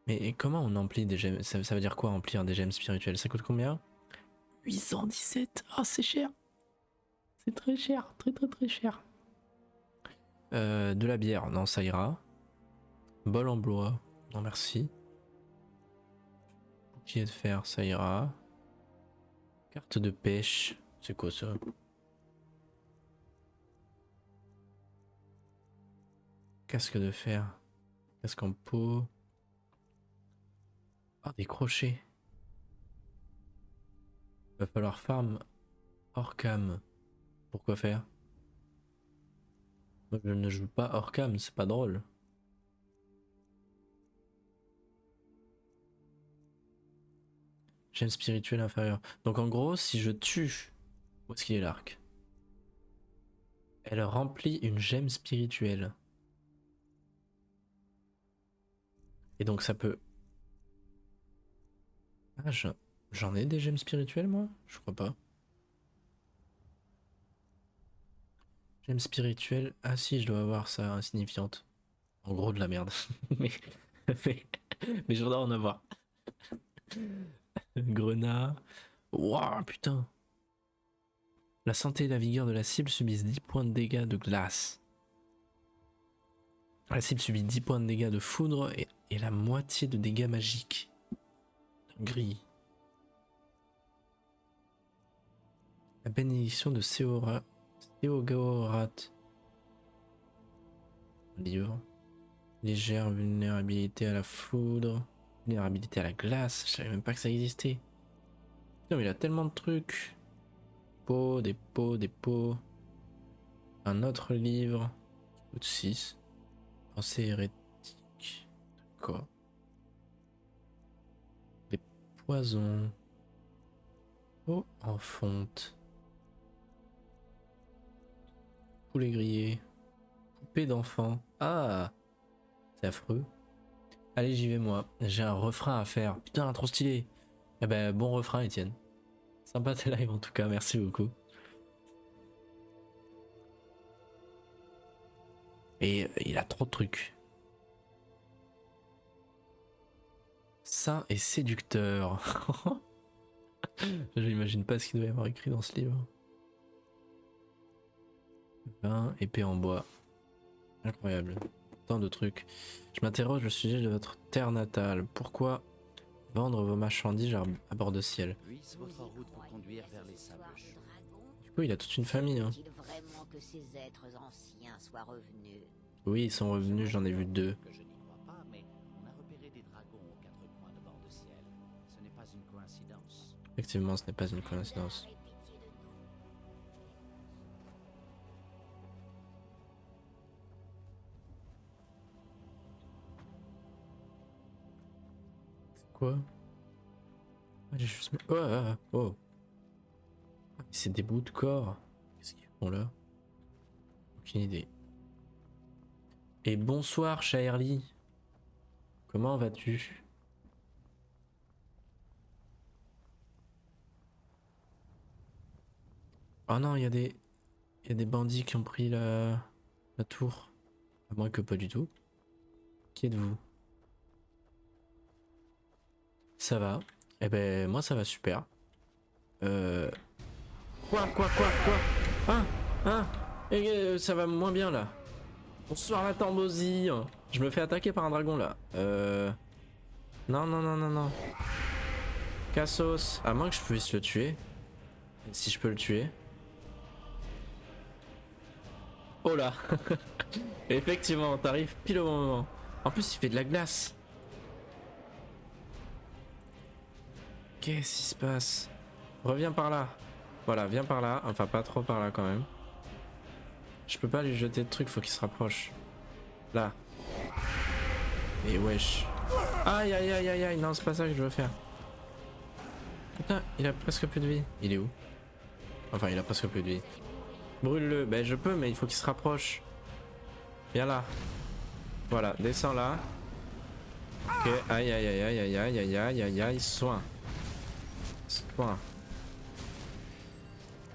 Mais comment on emplit des gemmes? Ça veut dire quoi emplir des gemmes spirituelles? Ça coûte combien? 817. Ah, c'est cher. C'est très cher. Très cher. De la bière. Non, ça ira. Bol en bois. Non, merci. Bouclier de fer. Ça ira. Carte de pêche. C'est quoi ça? Casque de fer. Casque en peau. Ah, des crochets. Va falloir farm hors cam. Pourquoi faire? Moi je ne joue pas hors cam, c'est pas drôle. Gemme spirituelle inférieure. Donc en gros, si je tue... Où est-ce qu'il est l'arc? Elle remplit une gemme spirituelle. Et donc ça peut... Ah, j'en ai des gemmes spirituelles moi? Je crois pas. Gemme spirituelle. Ah si, je dois avoir ça, insignifiante. En gros de la merde. mais je voudrais en avoir. Grenat. Waouh, putain. La santé et la vigueur de la cible subissent 10 points de dégâts de glace. La cible subit 10 points de dégâts de foudre et la moitié de dégâts magiques. Gris. La bénédiction de Seogorat. Livre. Légère vulnérabilité à la foudre. Vulnérabilité à la glace. Je savais même pas que ça existait. Non, mais il a tellement de trucs. Pots, des pots, des pots. Un autre livre. Qui coûte 6. Pensée hérétique. D'accord. Des poisons. Eau en fonte. Poulet grillé. Poupée d'enfant. Ah, c'est affreux. Allez, j'y vais moi. J'ai un refrain à faire. Putain, trop stylé. Eh ben, bon refrain, Etienne. Sympa tes lives en tout cas, merci beaucoup. Et il a trop de trucs. Saint et séducteur. Je n'imagine pas ce qu'il doit y avoir écrit dans ce livre. Vin, épée en bois. Incroyable. Tant de trucs. Je m'interroge au sujet de votre terre natale. Pourquoi vendre vos marchandises à bord de ciel? Puisse votre route vous conduire vers les sables chauds. Du coup, il a toute une famille. Hein. Faut-il vraiment que ces êtres anciens soient revenus? Oui, ils sont revenus, j'en ai vu 2. Que je n'y crois pas, mais on a repéré des dragons aux 4 coins de bord de ciel. Ce n'est pas une coïncidence. Effectivement, ce n'est pas une coïncidence. C'est quoi? Ah, j'ai juste mis... Oh. Ah, c'est des bouts de corps. Qu'est-ce qu'ils font là? Aucune idée. Et bonsoir, Shaerly. Comment vas-tu? Oh non, il y a des bandits qui ont pris la tour. À moins que pas du tout. Qui êtes-vous? Ça va. Eh ben, moi ça va super. Quoi? Ça va moins bien là. Bonsoir la Tambosi. Je me fais attaquer par un dragon là. Non. Cassos. À moins que je puisse le tuer. Si je peux le tuer. Oh là. Effectivement, t'arrives pile au bon moment. En plus, il fait de la glace. Qu'est-ce qui se passe? Reviens par là. Voilà, viens par là. Enfin, pas trop par là quand même. Je peux pas lui jeter de trucs, faut qu'il se rapproche. Là. Et wesh. Aïe. Non, c'est pas ça que je veux faire. Putain, il a presque plus de vie. Il est où? Enfin, il a presque plus de vie. Brûle-le. Ben, je peux, mais il faut qu'il se rapproche. Viens là. Voilà, descends là. Ok, aïe. Soin.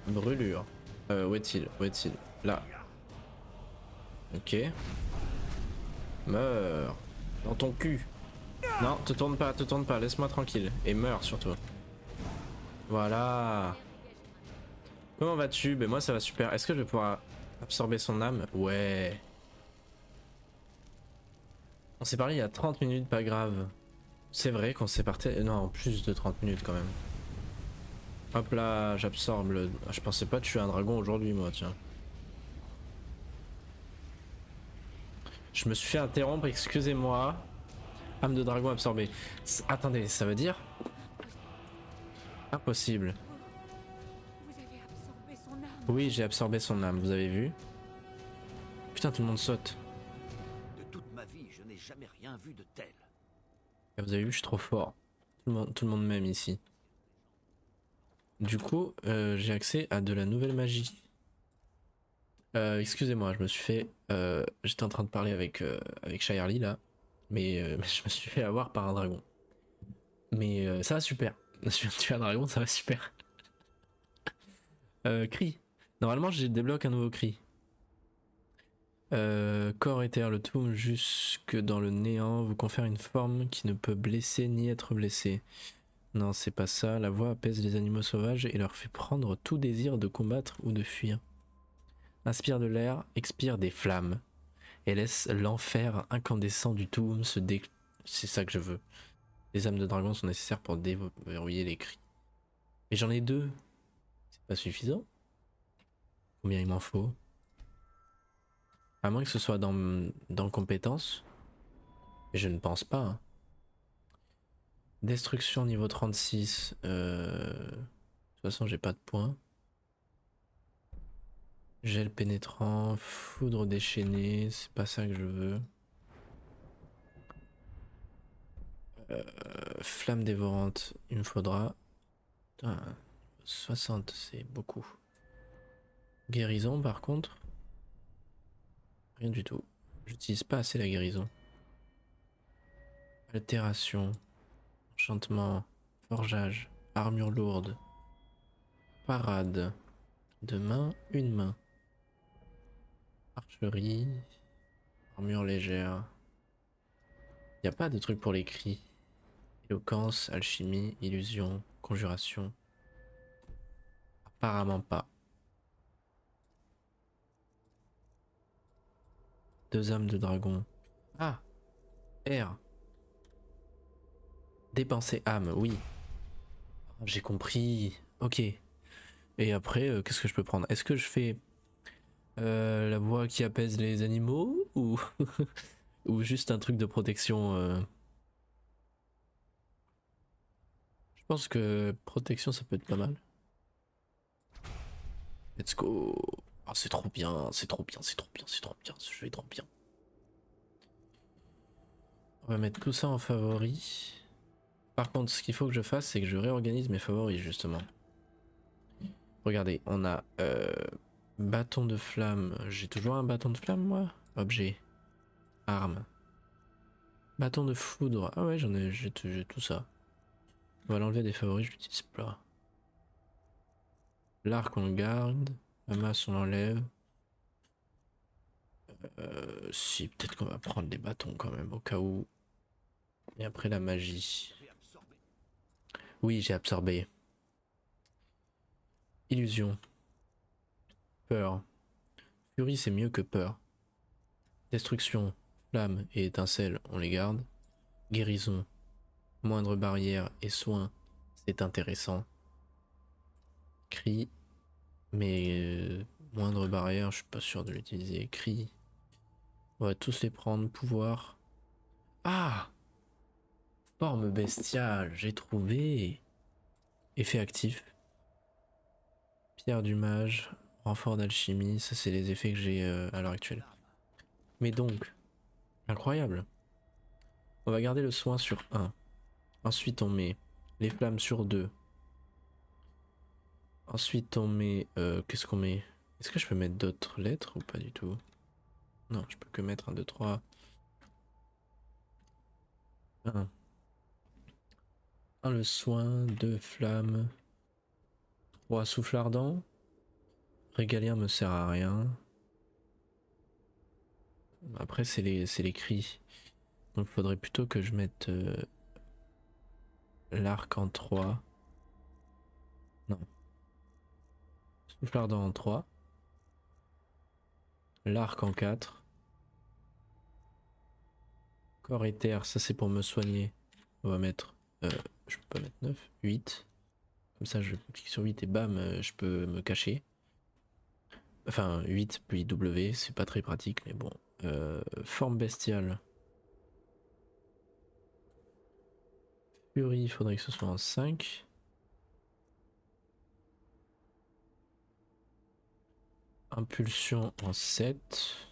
Brûlure. Où est-il? Là. Ok. Meurs. Dans ton cul. Non, te tourne pas, laisse-moi tranquille. Et meurs surtout. Voilà. Comment vas-tu? Ben moi ça va super. Est-ce que je vais pouvoir absorber son âme? Ouais. On s'est parlé il y a 30 minutes, pas grave. C'est vrai qu'on s'est parlé... Non, plus de 30 minutes quand même. Hop là, j'absorbe le... Je pensais pas tuer un dragon aujourd'hui moi, tiens. Je me suis fait interrompre, excusez-moi. Âme de dragon absorbée. Attendez, ça veut dire... Impossible. Vous avez absorbé son âme. Oui, j'ai absorbé son âme, vous avez vu? Putain, tout le monde saute. De toute ma vie, je n'ai jamais rien vu de tel. Vous avez vu, je suis trop fort. Tout le monde m'aime ici. Du coup, j'ai accès à de la nouvelle magie. Excusez-moi, je me suis fait... J'étais en train de parler avec Shirley là. Mais je me suis fait avoir par un dragon. Mais ça va super. Je viens de tuer un dragon, ça va super. Cri. Normalement, j'ai débloqué un nouveau cri. Corps éther, le tout jusque dans le néant vous confère une forme qui ne peut blesser ni être blessée. Non, c'est pas ça. La voix apaise les animaux sauvages et leur fait prendre tout désir de combattre ou de fuir. Inspire de l'air, expire des flammes et laisse l'enfer incandescent du Toum se dé... C'est ça que je veux. Les âmes de dragon sont nécessaires pour déverrouiller les cris. Mais j'en ai 2. C'est pas suffisant? Combien il m'en faut? À moins que ce soit dans compétences. Mais je ne pense pas. Hein. Destruction niveau 36. De toute façon, j'ai pas de points. Gel pénétrant, foudre déchaînée, c'est pas ça que je veux. Flamme dévorante, il me faudra. Putain, 60, c'est beaucoup. Guérison par contre. Rien du tout. J'utilise pas assez la guérison. Altération. Enchantement. Forgeage. Armure lourde. Parade. Deux mains, une main. Archerie. Armure légère. Y a pas de truc pour les cris. Éloquence, alchimie, illusion, conjuration. Apparemment pas. 2 âmes de dragon. Ah! R. Dépenser âme, oui. J'ai compris. Ok. Et après, qu'est-ce que je peux prendre? Est-ce que je fais la voix qui apaise les animaux ou ou juste un truc de protection Je pense que protection ça peut être pas mal. Let's go. Oh, c'est trop bien, c'est trop bien, c'est trop bien, c'est trop bien, ce jeu est trop bien. On va mettre tout ça en favori. Par contre, ce qu'il faut que je fasse, c'est que je réorganise mes favoris justement. Regardez, on a bâton de flamme. J'ai toujours un bâton de flamme moi. Objet. Arme. Bâton de foudre. Ah ouais, j'ai tout ça. On va l'enlever des favoris, je l'utilise pas. L'arc on le garde. La masse on l'enlève. Si, peut-être qu'on va prendre des bâtons quand même au cas où. Et après la magie. Oui, j'ai absorbé. Illusion. Peur. Furie c'est mieux que peur. Destruction. Flamme et étincelle on les garde. Guérison. Moindre barrière et soin c'est intéressant. Cri. Mais moindre barrière je suis pas sûr de l'utiliser. Cri. On va tous les prendre. Pouvoir. Ah! Forme bestiale, j'ai trouvé. Effet actif. Pierre du mage, renfort d'alchimie, ça c'est les effets que j'ai à l'heure actuelle. Mais donc, incroyable. On va garder le soin sur 1. Ensuite on met les flammes sur 2. Ensuite on met... qu'est-ce qu'on met? Est-ce que je peux mettre d'autres lettres ou pas du tout? Non, je peux que mettre 1, 2, 3. 1. 1 le soin, 2 flammes, 3 souffle ardent. Régalien me sert à rien. Après c'est les cris. Donc faudrait plutôt que je mette l'arc en 3. Non. Souffle ardent en 3. L'arc en 4. Corps éther, ça c'est pour me soigner. On va mettre... je peux pas mettre 9, 8. Comme ça je clique sur 8 et bam, je peux me cacher. Enfin 8 puis W, c'est pas très pratique mais bon. Forme bestiale. Furie, il faudrait que ce soit en 5. Impulsion en 7.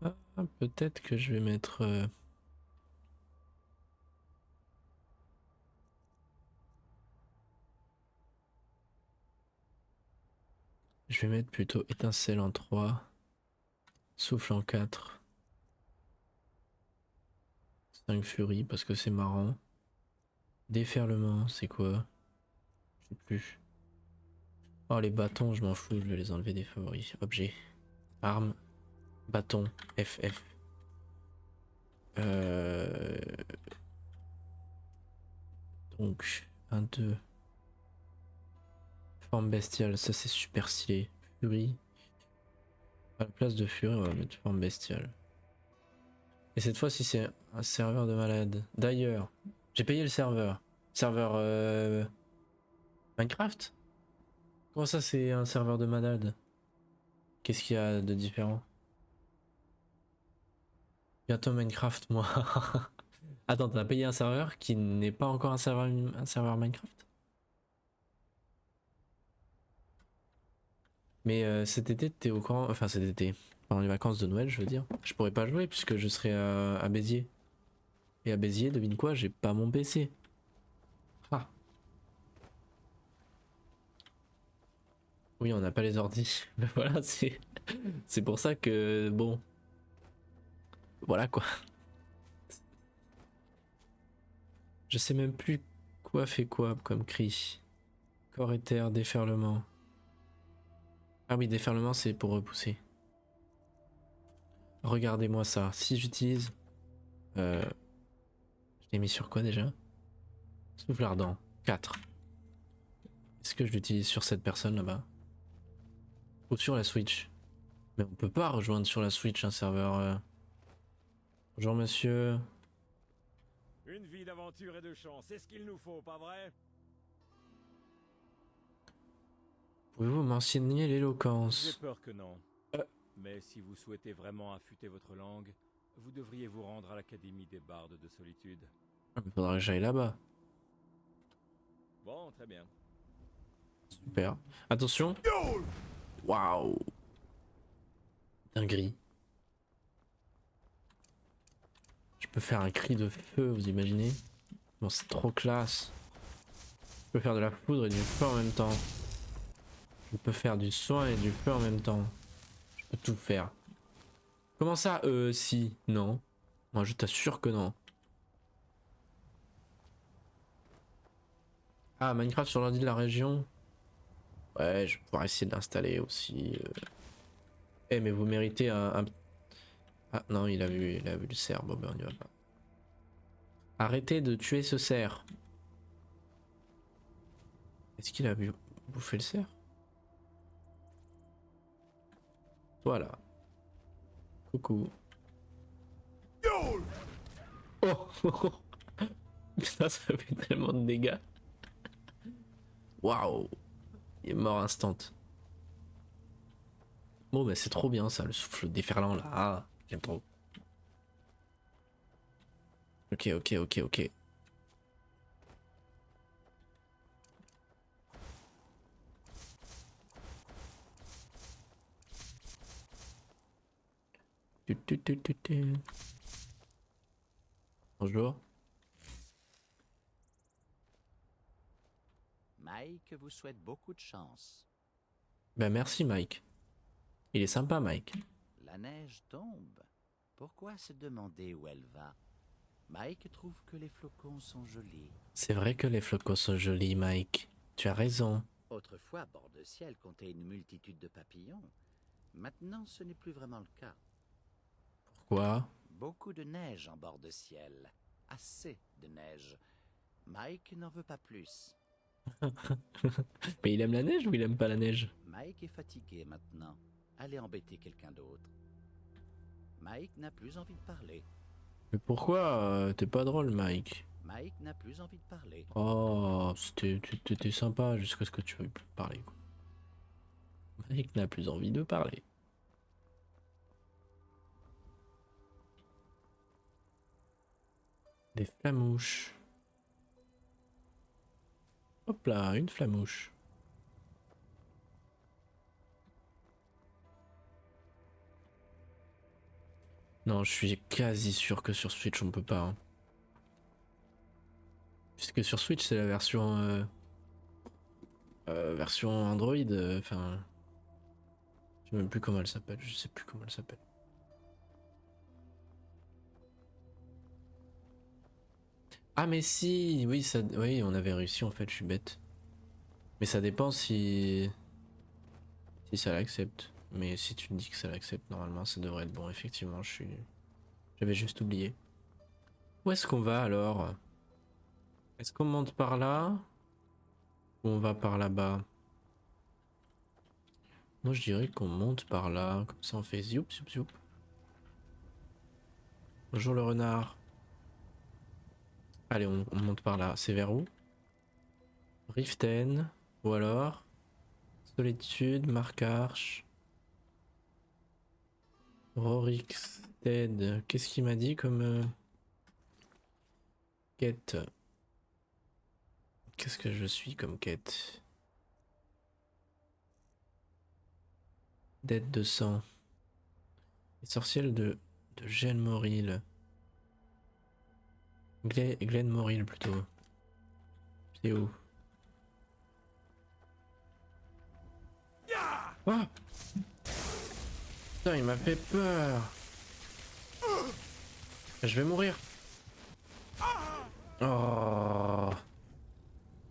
Ah, peut-être que je vais mettre... Je vais mettre plutôt étincelle en 3. Souffle en 4. 5 furies parce que c'est marrant. Déferlement, c'est quoi? Je sais plus. Oh les bâtons, je m'en fous, je vais les enlever des favoris. Objet. Arme. Bâton. FF. Donc, 1, 2. Forme bestiale, ça c'est super stylé. Furie. À la place de furie, on va mettre forme bestiale. Et cette fois-ci, c'est un serveur de malade. D'ailleurs, j'ai payé le serveur. Serveur Minecraft? Comment ça, c'est un serveur de malade? Qu'est-ce qu'il y a de différent? Bientôt Minecraft, moi. Attends, t'as payé un serveur qui n'est pas encore un serveur Minecraft? Mais cet été, t'es au courant, enfin cet été, pendant les vacances de Noël, je veux dire, je pourrais pas jouer puisque je serai à Béziers. Et à Béziers, devine quoi, j'ai pas mon PC. Ah. Oui, on n'a pas les ordis. Mais voilà, c'est pour ça que, bon, voilà quoi. Je sais même plus quoi fait quoi comme cri. Corps éther, déferlement. Ah oui, déferlement, c'est pour repousser. Regardez-moi ça. Si j'utilise... je l'ai mis sur quoi déjà? Souffle ardent. 4. Est-ce que je l'utilise sur cette personne là-bas? Ou sur la Switch? Mais on peut pas rejoindre sur la Switch un serveur... Bonjour monsieur. Une vie d'aventure et de chance, c'est ce qu'il nous faut, pas vrai? Pouvez-vous m'enseigner l'éloquence? J'ai peur que non. Mais si vous souhaitez vraiment affûter votre langue, vous devriez vous rendre à l'Académie des Bardes de Solitude. Il faudra que j'aille là-bas. Bon, très bien. Super. Attention. Waouh. Dinguerie. Je peux faire un cri de feu, vous imaginez? Bon, c'est trop classe. Je peux faire de la foudre et du feu en même temps. Je peux faire du soin et du feu en même temps. Je peux tout faire. Comment ça, si? Non. Moi, je t'assure que non. Ah, Minecraft sur l'ordi de la région? Ouais, je vais pouvoir essayer de l'installer aussi. Eh, mais vous méritez un... Ah, non, il a vu le cerf. Bon, ben, on y va pas. Arrêtez de tuer ce cerf. Est-ce qu'il a bouffé le cerf? Voilà. Coucou. Oh, putain, ça fait tellement de dégâts. Waouh. Il est mort instant. Bon, bah c'est trop bien ça, le souffle déferlant là. Ah, j'aime trop. Ok, ok, ok, ok. Bonjour. Mike vous souhaite beaucoup de chance. Ben merci Mike. Il est sympa Mike. La neige tombe. Pourquoi se demander où elle va? Mike trouve que les flocons sont jolis. C'est vrai que les flocons sont jolis Mike. Tu as raison. Autrefois, bord de ciel comptait une multitude de papillons. Maintenant, ce n'est plus vraiment le cas. Pourquoi? Beaucoup de neige en bord de ciel. Assez de neige. Mike n'en veut pas plus. Mais il aime la neige ou il aime pas la neige? Mike est fatigué maintenant. Allez embêter quelqu'un d'autre. Mike n'a plus envie de parler. Mais pourquoi? T'es pas drôle, Mike. Mike n'a plus envie de parler. Oh, t'étais sympa jusqu'à ce que tu veuilles plus parler, quoi. Mike n'a plus envie de parler. Des flamouches. Hop là, une flamouche. Non, je suis quasi sûr que sur Switch on peut pas. Hein. Puisque sur Switch c'est la version Android. Enfin, je sais même plus comment elle s'appelle. Je sais plus comment elle s'appelle. Ah mais si, oui ça, oui on avait réussi en fait. Je suis bête. Mais ça dépend si ça l'accepte. Mais si tu me dis que ça l'accepte, normalement ça devrait être bon. Effectivement, j'avais juste oublié. Où est-ce qu'on va alors? Est-ce qu'on monte par là? Ou on va par là-bas? Moi je dirais qu'on monte par là. Comme ça on fait zioup zioup zioup. Bonjour le renard. Allez, on monte par là. C'est vers où? Riften. Ou alors Solitude, Markarch. Rorikstead. Qu'est-ce qu'il m'a dit comme quête? Qu'est-ce que je suis comme quête? Dette de sang. Les sorcières de Glen Moril. Glen Moril plutôt. C'est où? Oh! Putain, il m'a fait peur. Je vais mourir. Oh.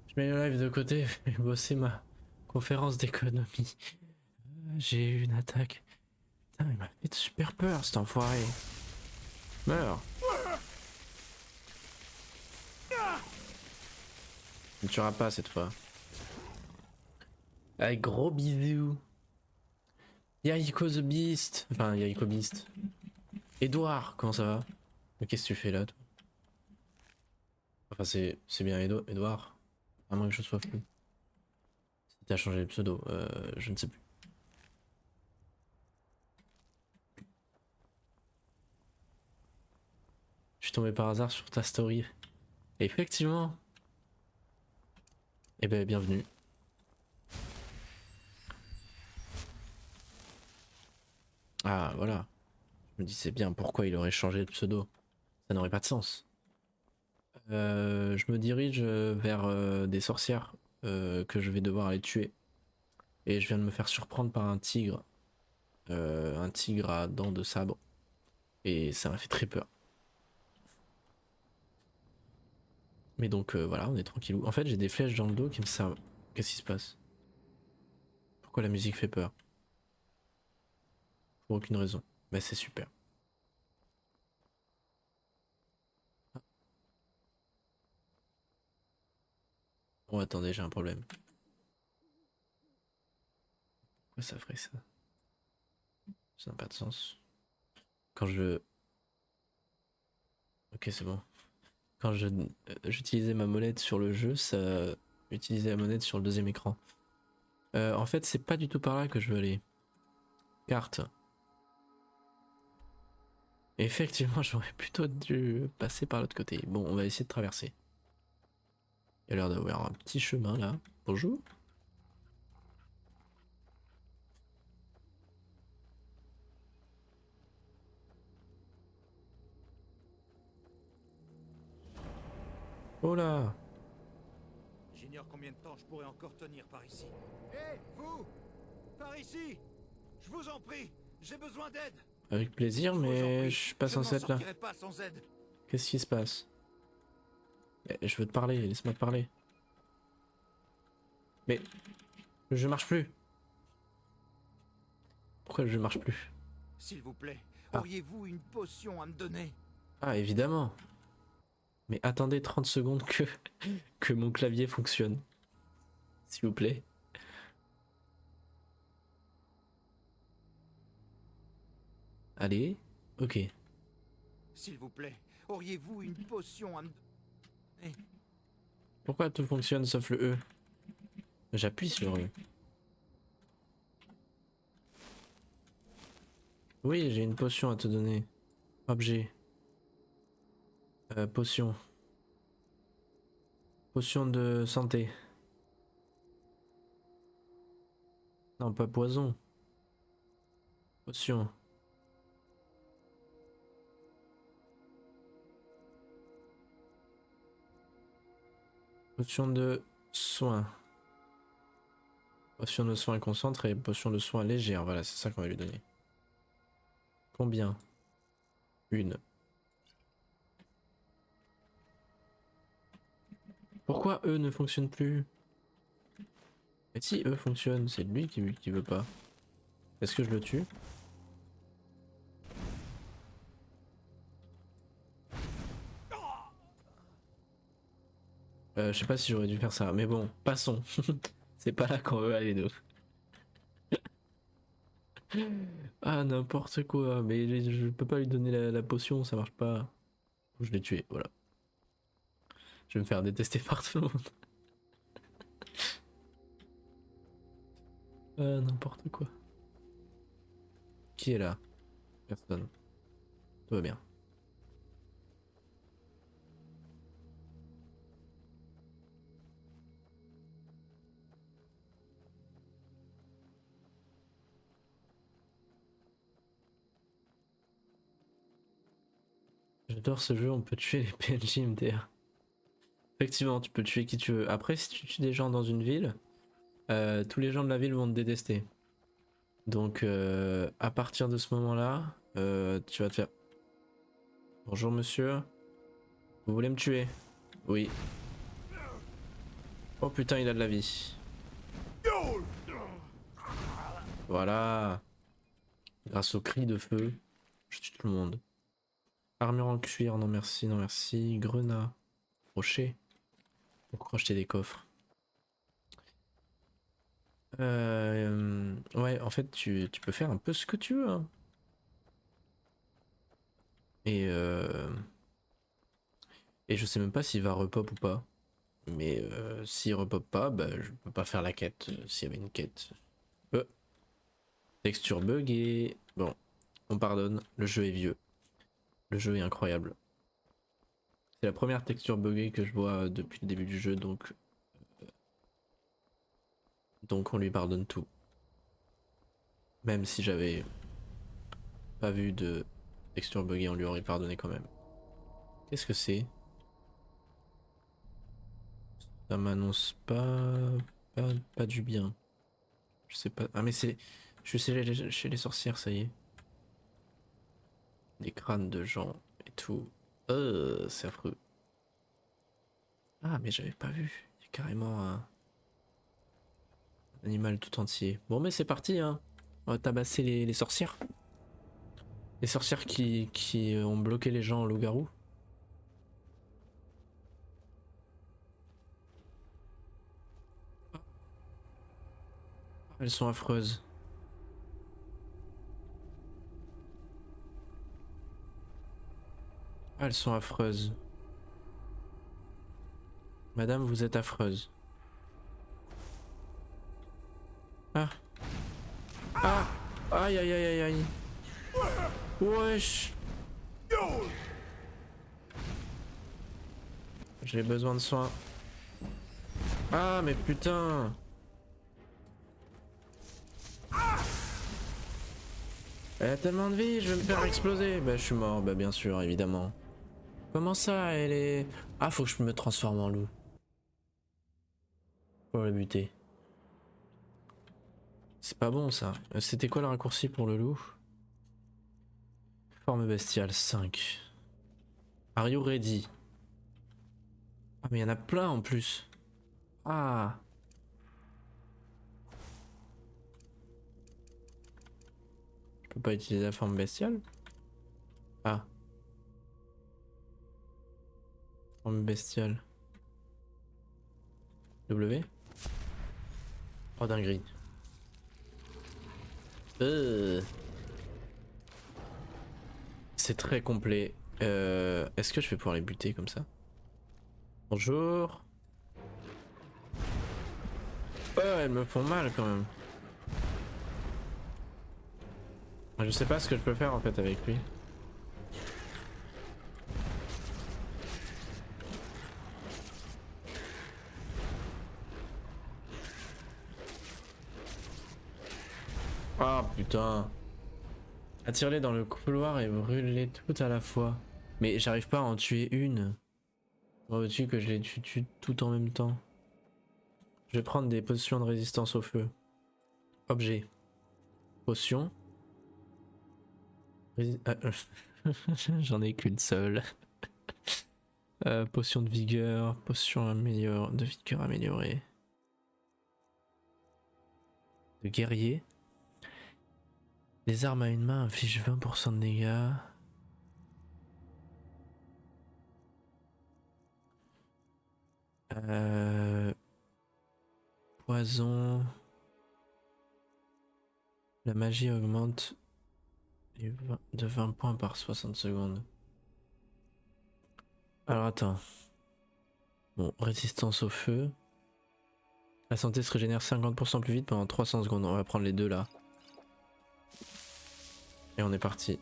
Je mets le live de côté et bosser ma conférence d'économie. J'ai eu une attaque. Putain, il m'a fait super peur cet enfoiré. Meurs. Tu ne tueras pas cette fois. Allez, gros bisous. Yaiko the Beast. Enfin, Yaiko Beast. Edouard, comment ça va? Mais qu'est-ce que tu fais là, toi? Enfin, c'est bien Edouard. À moins que je sois fou. Si t'as changé le pseudo, je ne sais plus. Je suis tombé par hasard sur ta story. Et effectivement. Eh ben, bienvenue. Ah, voilà. Je me disais bien pourquoi il aurait changé de pseudo. Ça n'aurait pas de sens. Je me dirige vers des sorcières que je vais devoir aller tuer. Et je viens de me faire surprendre par un tigre. Un tigre à dents de sabre. Et ça m'a fait très peur. Mais donc voilà, on est tranquillou. En fait, j'ai des flèches dans le dos qui me servent. Qu'est-ce qui se passe? Pourquoi la musique fait peur? Pour aucune raison. Bah c'est super. Oh attendez, j'ai un problème. Pourquoi ça ferait ça? Ça n'a pas de sens. Quand je... Ok, c'est bon. Quand j'utilisais ma molette sur le jeu, ça utilisait la molette sur le deuxième écran. En fait, c'est pas du tout par là que je veux aller. Carte. Effectivement, j'aurais plutôt dû passer par l'autre côté. Bon, on va essayer de traverser. Il y a l'air d'avoir un petit chemin là. Bonjour. Oh là! J'ignore combien de temps je pourrais encore tenir par ici. Hé, vous! Par ici! Je vous en prie, j'ai besoin d'aide! Avec plaisir, mais je suis pas censé être là. Pas sans aide. Qu'est-ce qui se passe? Je veux te parler, laisse-moi te parler. Mais le jeu marche plus. Pourquoi le jeu marche plus? S'il vous plaît, Ah. auriez-vous une potion à me donner? Ah, évidemment. Mais attendez 30 secondes que mon clavier fonctionne. S'il vous plaît. Allez, ok. S'il vous plaît, auriez-vous une potion à me donner? Pourquoi tout fonctionne sauf le E? J'appuie sur E. Oui, j'ai une potion à te donner. Objet. Potion. Potion de santé. Non, pas poison. Potion. Potion de soin. Potion de soin concentrée. Potion de soin légère. Voilà, c'est ça qu'on va lui donner. Combien? Une. Pourquoi E ne fonctionne plus? Et si E fonctionne, c'est lui qui veut pas. Est-ce que je le tue? Je sais pas si j'aurais dû faire ça, mais bon, passons. C'est pas là qu'on veut aller, nous. Ah, n'importe quoi, mais je peux pas lui donner la potion, ça marche pas. Je l'ai tué, voilà. Je vais me faire détester par tout le monde. Ah, n'importe quoi. Qui est là? Personne. Tout va bien. J'adore ce jeu, on peut tuer les PNJ MDR. Effectivement, tu peux tuer qui tu veux. Après, si tu tues des gens dans une ville, tous les gens de la ville vont te détester. Donc, à partir de ce moment-là, tu vas te faire... Bonjour monsieur. Vous voulez me tuer? Oui. Oh putain, il a de la vie. Voilà. Grâce au cri de feu, je tue tout le monde. Armure en cuir, non merci, non merci. Grenat. Rocher. Pour crocheter des coffres. Ouais, en fait, tu peux faire un peu ce que tu veux. Hein. Et je sais même pas s'il va repop ou pas. Mais s'il repop pas, bah je peux pas faire la quête. S'il y avait une quête. Texture buggée. Bon, on pardonne. Le jeu est vieux. Le jeu est incroyable. C'est la première texture buggée que je vois depuis le début du jeu, donc on lui pardonne tout. Même si j'avais pas vu de texture buggée, on lui aurait pardonné quand même. Qu'est-ce que c'est? Ça m'annonce pas du bien. Je sais pas. Ah mais c'est... Je suis chez les sorcières, ça y est. Des crânes de gens et tout. C'est affreux. Ah mais j'avais pas vu. Il y a carrément un animal tout entier. Bon mais c'est parti hein. On va tabasser les sorcières. Les sorcières qui ont bloqué les gens en loup-garou. Elles sont affreuses. Elles sont affreuses. Madame, vous êtes affreuse. Ah. Ah. Aïe aïe aïe aïe aïe. Wesh. J'ai besoin de soins. Ah mais putain. Elle a tellement de vie, je vais me faire exploser. Bah je suis mort, bah bien sûr, évidemment. Comment ça, elle est... Ah, faut que je me transforme en loup. Pour le buter. C'est pas bon ça. C'était quoi le raccourci pour le loup? Forme bestiale 5. Are you ready? Ah mais il y en a plein en plus. Ah. Je peux pas utiliser la forme bestiale? Ah. Forme bestiale. W. Oh dinguerie. C'est très complet. Est-ce que je vais pouvoir les buter comme ça? Bonjour. Oh, elles me font mal quand même. Je sais pas ce que je peux faire en fait avec lui. Ah putain. Attire-les dans le couloir et brûle-les toutes à la fois. Mais j'arrive pas à en tuer une. Comment veux-tu que je les tue tout en même temps? Je vais prendre des potions de résistance au feu. Objet. Potion. J'en ai qu'une seule. Potion de vigueur. Potion de vigueur améliorée. De guerrier. Les armes à une main infligent 20% de dégâts. Poison. La magie augmente de 20 points par 60 secondes. Alors attends. Bon, résistance au feu. La santé se régénère 50% plus vite pendant 300 secondes. On va prendre les deux là. Et on est parti.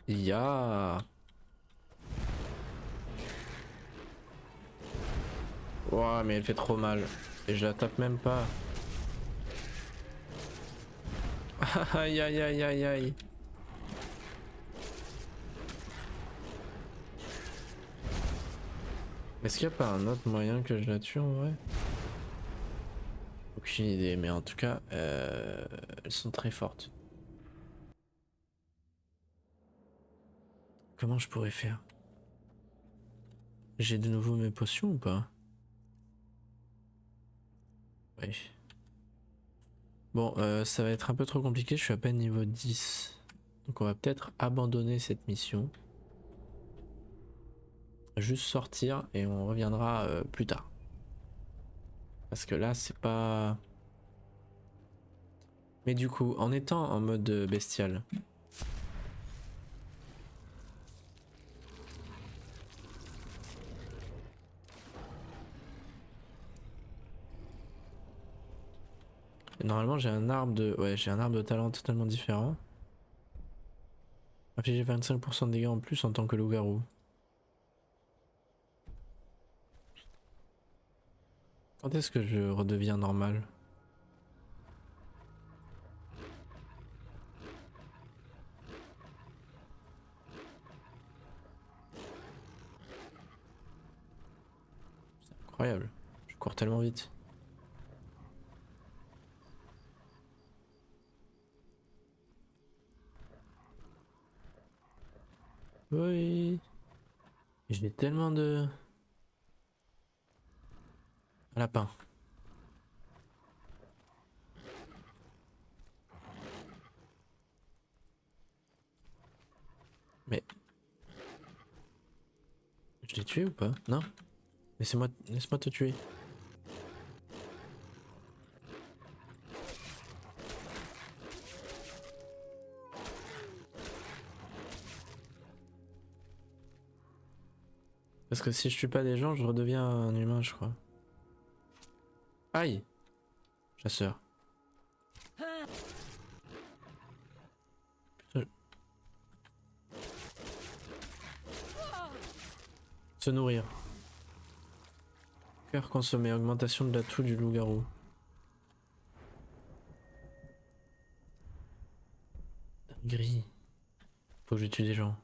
Ya. Ouah, mais elle fait trop mal. Et je la tape même pas. Aïe aïe aïe aïe aïe. Est-ce qu'il n'y a pas un autre moyen que je la tue en vrai? Aucune idée, mais en tout cas, elles sont très fortes. Comment je pourrais faire? J'ai de nouveau mes potions ou pas? Oui. Bon, ça va être un peu trop compliqué, je suis à peine niveau 10. Donc on va peut-être abandonner cette mission. Juste sortir et on reviendra plus tard. Parce que là, c'est pas... Mais du coup, en étant en mode bestial... Normalement j'ai un arbre de... Ouais, j'ai un arbre de talent totalement différent. Infliger 25% de dégâts en plus en tant que loup-garou. Quand est-ce que je redeviens normal? C'est incroyable. Je cours tellement vite. Oui. J'ai tellement de... lapins. Mais... Je l'ai tué ou pas? Non? Laisse-moi te tuer. Parce que si je tue pas des gens, je redeviens un humain, je crois. Aïe! Chasseur. Putain. Se nourrir. Cœur consommé, augmentation de l'atout du loup-garou. Gris. Faut que je tue des gens.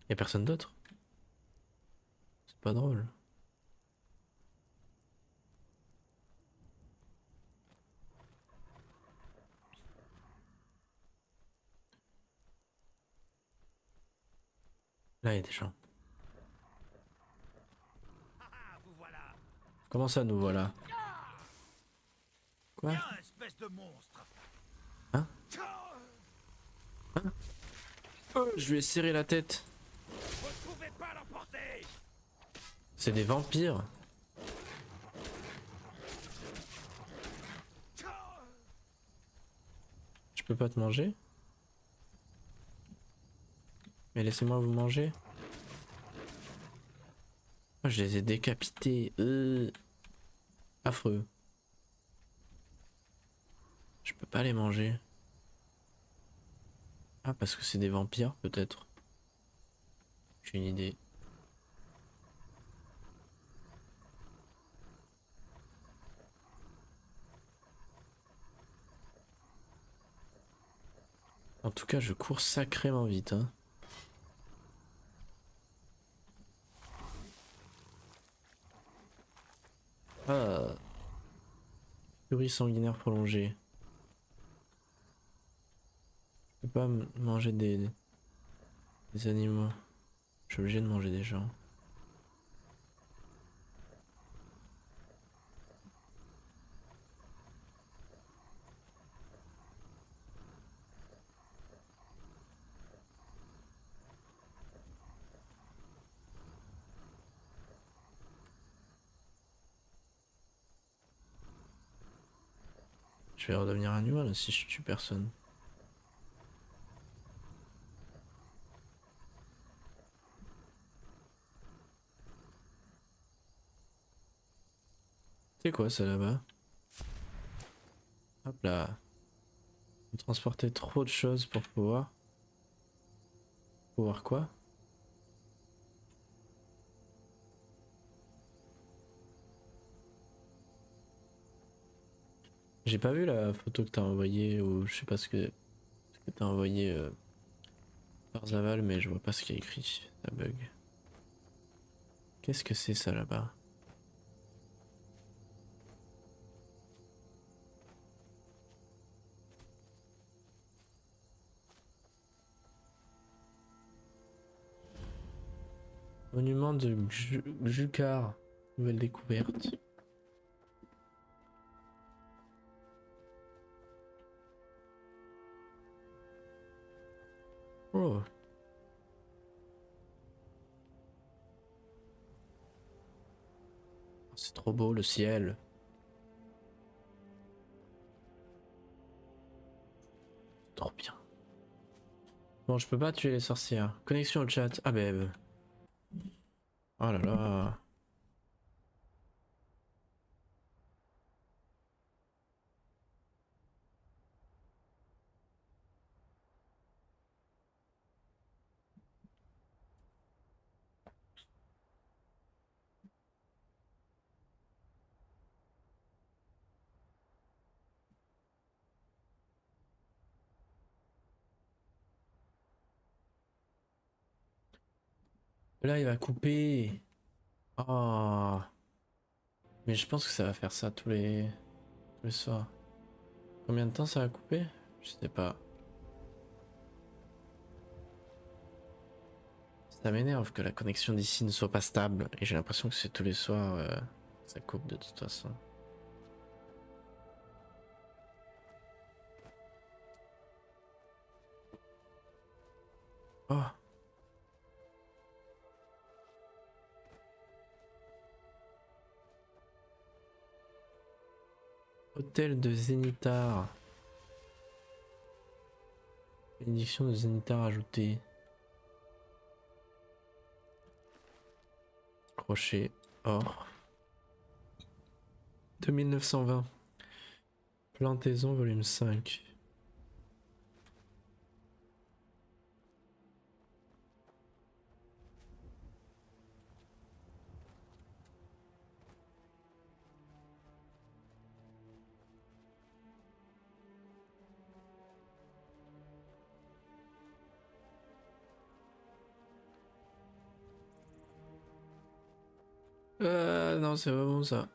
Y'a personne d'autre? C'est pas drôle. Là, il y a des gens. Vous voilà. Comment ça, nous voilà? Quoi? Viens, espèce de monstre. Hein? Hein? Oh, je lui ai serré la tête. Vous pouvez pas l'emporter. C'est des vampires. Je peux pas te manger? Mais laissez-moi vous manger. Oh, je les ai décapités. Affreux. Je peux pas les manger. Ah, parce que c'est des vampires, peut-être. J'ai une idée. En tout cas, je cours sacrément vite, hein. Ah. Furie sanguinaire prolongée. Je peux pas manger des animaux. Je suis obligé de manger des gens. Je vais redevenir animal si je tue personne. C'est quoi ça là-bas? Hop là. Faut transporter trop de choses pour pouvoir. Pouvoir quoi? J'ai pas vu la photo que t'as envoyée ou je sais pas ce que t'as envoyé par Zaval, mais je vois pas ce qu'il y a écrit. Ça bug. Qu'est-ce que c'est ça là-bas? Monument de Jukar. Nouvelle découverte. Oh. C'est trop beau le ciel. Trop bien. Bon, je peux pas tuer les sorcières. Connexion au chat. Ah ben. Oh là là. Là, il va couper. Oh. Mais je pense que ça va faire ça tous les soirs. Combien de temps ça va couper? Je sais pas. Ça m'énerve que la connexion d'ici ne soit pas stable. Et j'ai l'impression que c'est tous les soirs. Ça coupe de toute façon. Oh. Hôtel de Zénithar. Bénédiction de Zénithar ajoutée. Crochet, or. 2920. Plantaison, volume 5. Non, c'est pas bon ça.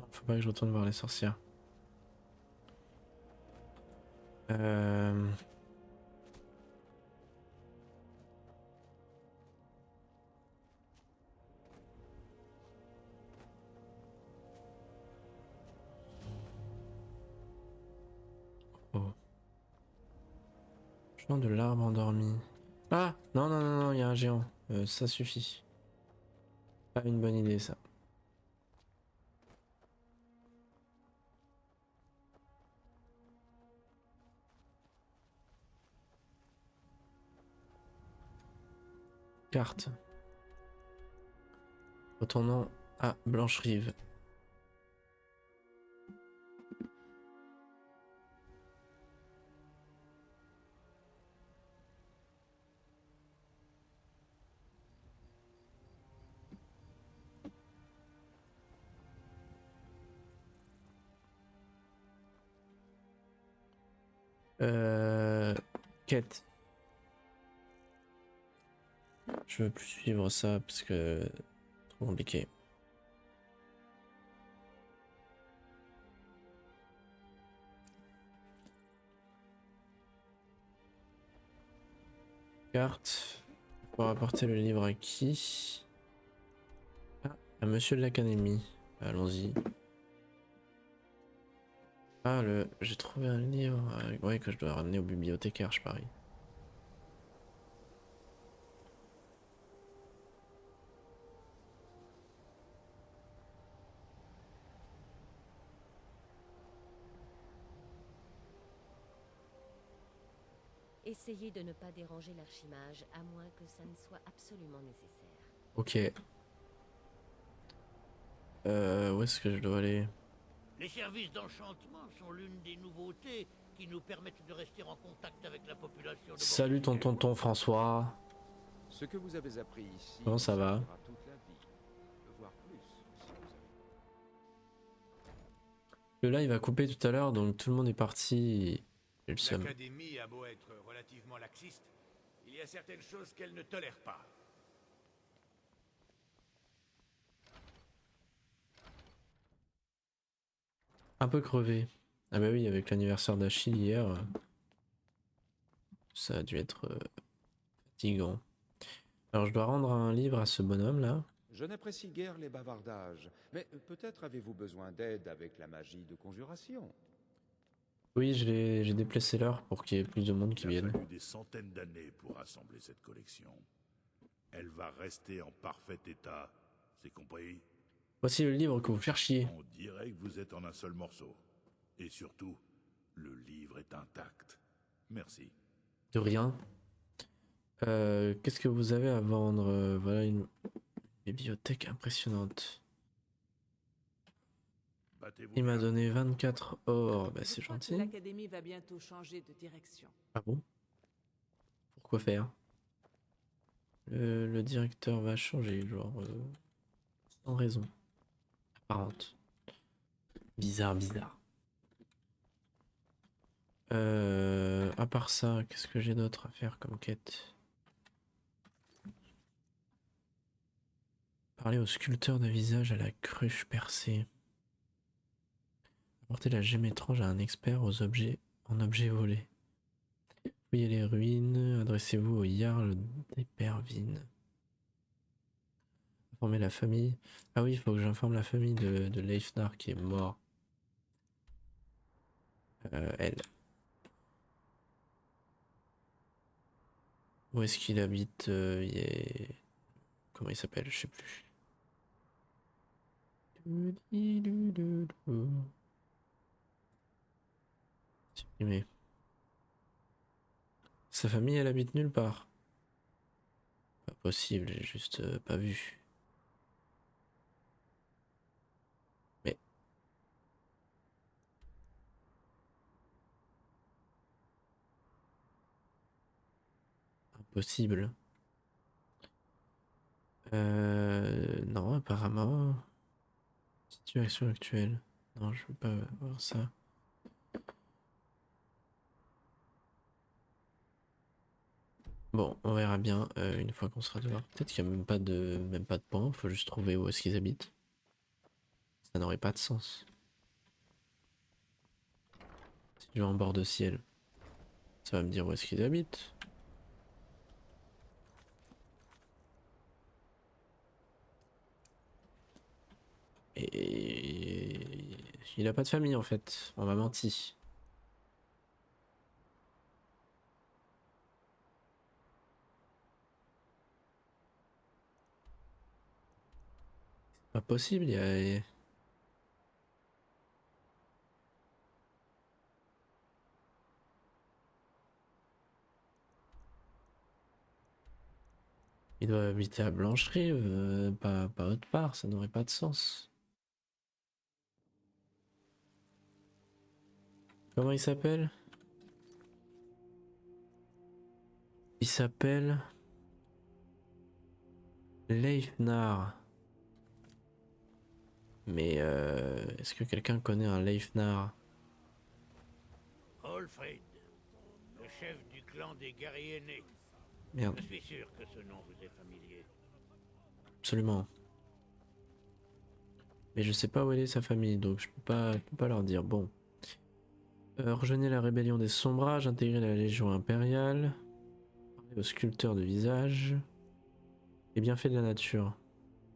Non, faut pas que je retourne voir les sorcières. Oh. Chemin de l'arbre endormi. Ah! Non, non, non, non, il y a un géant. Ça suffit. Pas une bonne idée, ça. Carte. Retournons à Blancherive. Quête. Je veux plus suivre ça parce que trop compliqué. Carte. Pour apporter le livre à qui? Ah, à monsieur de l'académie. Allons-y. Ah, j'ai trouvé un livre. Ouais, que je dois ramener au bibliothécaire, je parie. Essayez de ne pas déranger l'archimage, à moins que ça ne soit absolument nécessaire. Ok. Où est-ce que je dois aller? Les services d'enchantement sont l'une des nouveautés qui nous permettent de rester en contact avec la population de Salut ton tonton François. Ce que vous avez appris ici Comment ça va? servira toute la vie, voire plus, si vous avez... Le live a coupé tout à l'heure, donc tout le monde est parti. J'ai le seum. L'Académie a beau être relativement laxiste, il y a certaines choses qu'elle ne tolère pas. Un peu crevé. Ah bah oui, avec l'anniversaire d'Achille hier, ça a dû être fatigant. Alors je dois rendre un livre à ce bonhomme là. Je n'apprécie guère les bavardages, mais peut-être avez-vous besoin d'aide avec la magie de conjuration. Oui, j'ai déplacé l'heure pour qu'il y ait plus de monde qui Il a vienne. fallu des centaines d'années pour assembler cette collection. Elle va rester en parfait état, c'est compris? Voici le livre que vous cherchiez. On dirait que vous êtes en un seul morceau. Et surtout, le livre est intact. Merci. De rien. Qu'est-ce que vous avez à vendre? Voilà une bibliothèque impressionnante. Il m'a donné 24 or, bah c'est gentil. L'Académie va bientôt changer de direction. Ah bon? Pourquoi faire? Le directeur va changer, genre sans raison apparente. Bizarre, bizarre. À part ça, qu'est-ce que j'ai d'autre à faire comme quête? Parler au sculpteur de visage à la cruche percée. Apporter la gemme étrange à un expert aux objets en objets volés. Fouillez les ruines, adressez-vous au Jarl d'Epervine. Informer la famille. Ah oui, il faut que j'informe la famille de Leifnar qui est mort. Elle. Où est-ce qu'il habite? Comment il s'appelle? Je sais plus. Supprimé. Sa famille, elle habite nulle part. Pas possible, j'ai juste pas vu. Mais... Impossible. Non, apparemment... Situation actuelle. Non, je veux pas voir ça. Bon, on verra bien une fois qu'on sera dehors. Peut-être qu'il n'y a même pas de point, faut juste trouver où est-ce qu'ils habitent. Ça n'aurait pas de sens. Si je vais en bord de ciel, ça va me dire où est-ce qu'ils habitent. Et il a pas de famille en fait, on m'a menti. Pas possible, il y a... Il doit habiter à Blancherie, pas autre part, ça n'aurait pas de sens. Comment il s'appelle? Il s'appelle... Leifnar. Mais est-ce que quelqu'un connaît un Leifnar? Olfrid, le chef du clan des guerriers nés. Merde. Je suis sûr que ce nom vous est familier. Absolument. Mais je sais pas où elle est sa famille, donc je peux pas leur dire. Bon. Rejoignez la rébellion des Sombrages, intégrez la Légion impériale, parlez au sculpteur de visage. Les bienfaits de la nature.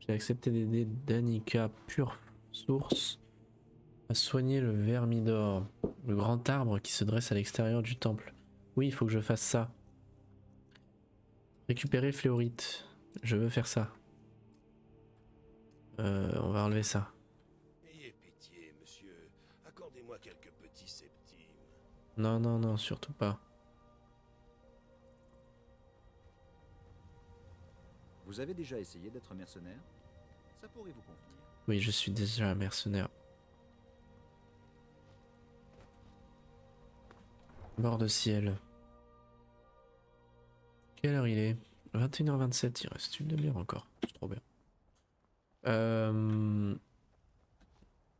J'ai accepté d'aider Danica, pure source, à soigner le Vermidor, le grand arbre qui se dresse à l'extérieur du temple. Oui, il faut que je fasse ça. Récupérer Fléorite. Je veux faire ça. On va enlever ça. Ayez pitié, monsieur. Accordez-moi quelques petits septimes. Non, non, non, surtout pas. Vous avez déjà essayé d'être mercenaire? Ça pourrait vous convenir. Oui, je suis déjà un mercenaire. Bord de ciel. Quelle heure il est? 21h27, il reste une demi-heure encore. C'est trop bien.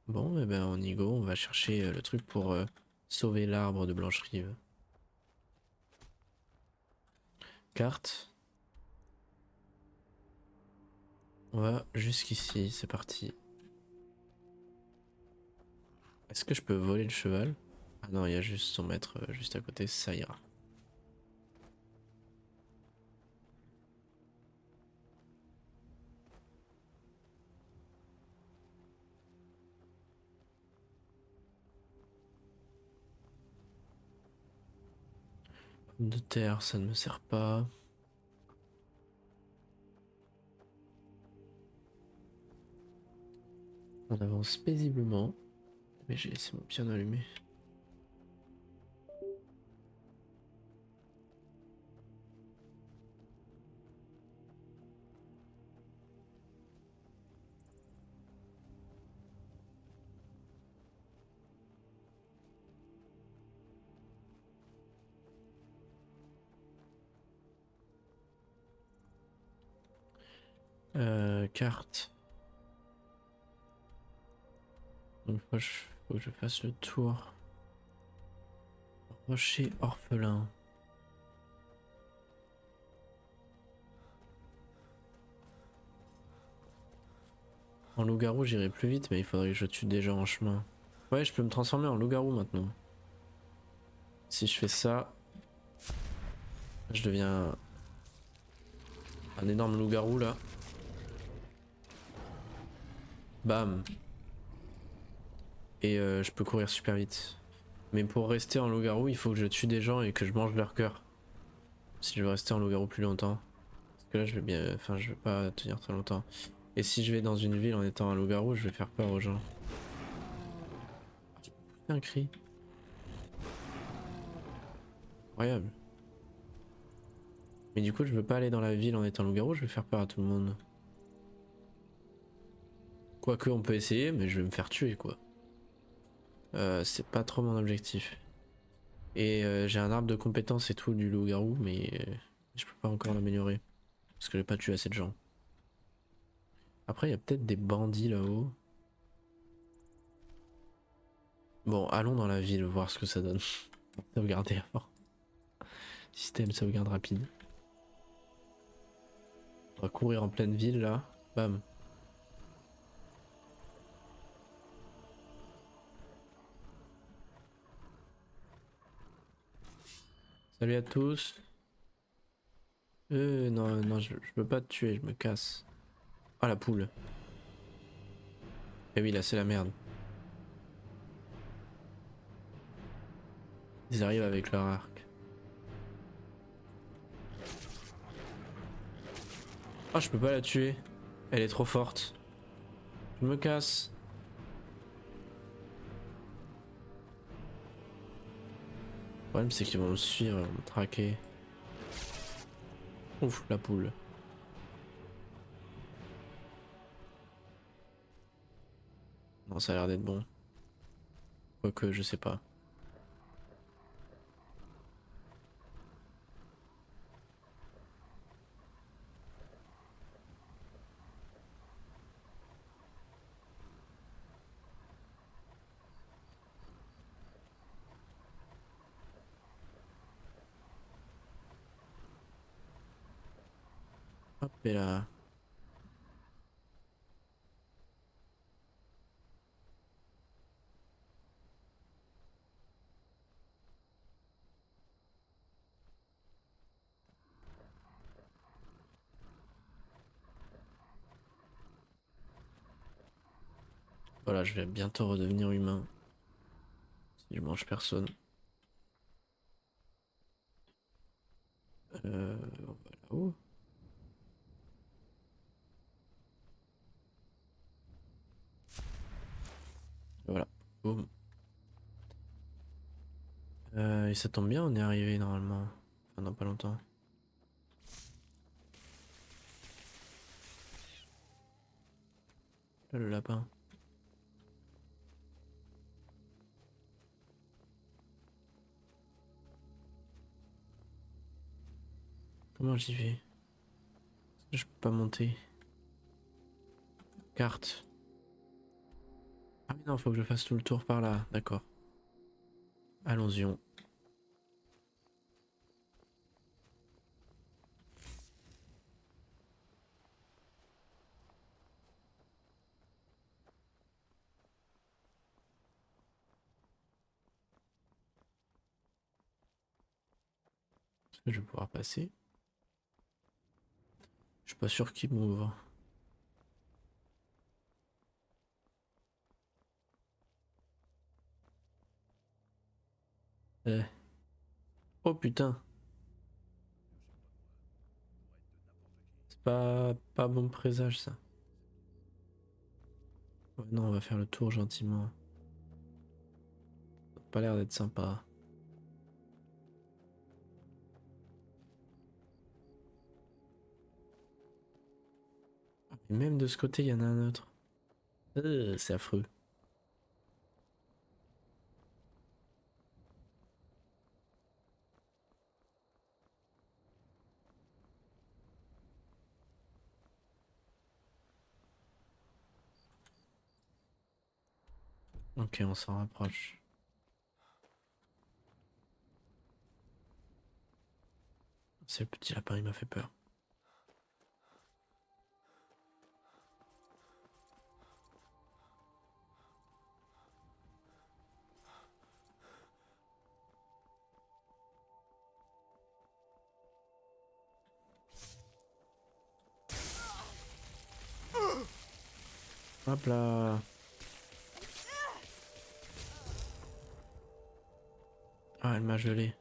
Bon, eh ben on y go, on va chercher le truc pour sauver l'arbre de Blancherive. Carte. On va jusqu'ici, c'est parti. Est-ce que je peux voler le cheval? Ah non, il y a juste son maître juste à côté, ça ira. Pomme de terre, ça ne me sert pas. On avance paisiblement. Mais j'ai laissé mon piano allumé. Carte. Donc faut que je fasse le tour. Rocher orphelin. En loup-garou j'irai plus vite, mais il faudrait que je tue des gens en chemin. Ouais, je peux me transformer en loup-garou maintenant. Si je fais ça, je deviens un énorme loup-garou là. Bam. Et je peux courir super vite. Mais pour rester en loup-garou, il faut que je tue des gens et que je mange leur cœur. Si je veux rester en loup-garou plus longtemps. Parce que là, je vais bien... Enfin, je vais pas tenir très longtemps. Et si je vais dans une ville en étant un loup-garou, je vais faire peur aux gens. Un cri. Incroyable. Mais du coup, je veux pas aller dans la ville en étant loup-garou, je vais faire peur à tout le monde. Quoique, on peut essayer, mais je vais me faire tuer, quoi. C'est pas trop mon objectif. Et j'ai un arbre de compétences et tout du loup-garou, mais je peux pas encore l'améliorer. Parce que j'ai pas tué assez de gens. Après, il y a peut-être des bandits là-haut. Bon, allons dans la ville, voir ce que ça donne. Sauvegarder avant. Système sauvegarde rapide. On va courir en pleine ville là. Bam. Salut à tous. Non, non, je peux pas te tuer, je me casse. Ah la poule. Eh oui, là c'est la merde. Ils arrivent avec leur arc. Ah, je peux pas la tuer. Elle est trop forte. Je me casse. Le problème c'est qu'ils vont me suivre, me traquer. Ouf, la poule. Non, ça a l'air d'être bon. Quoique, je sais pas. Hop et là. Voilà, je vais bientôt redevenir humain. Si je mange personne. On va là-haut. Voilà. Boum. Et ça tombe bien, on est arrivé normalement. Enfin, dans pas longtemps. Là, le lapin. Comment j'y vais? Je peux pas monter. Carte. Ah mais non, faut que je fasse tout le tour par là. D'accord. Allons-y. Est-ce que je vais pouvoir passer? Je suis pas sûr qu'il m'ouvre. Oh putain. C'est pas bon présage ça. Ouais, non, on va faire le tour gentiment. Ça a pas l'air d'être sympa. Et même de ce côté, il y en a un autre. C'est affreux. Ok, on s'en rapproche. C'est le petit lapin, il m'a fait peur. Hop là. Ah, elle m'a gelé.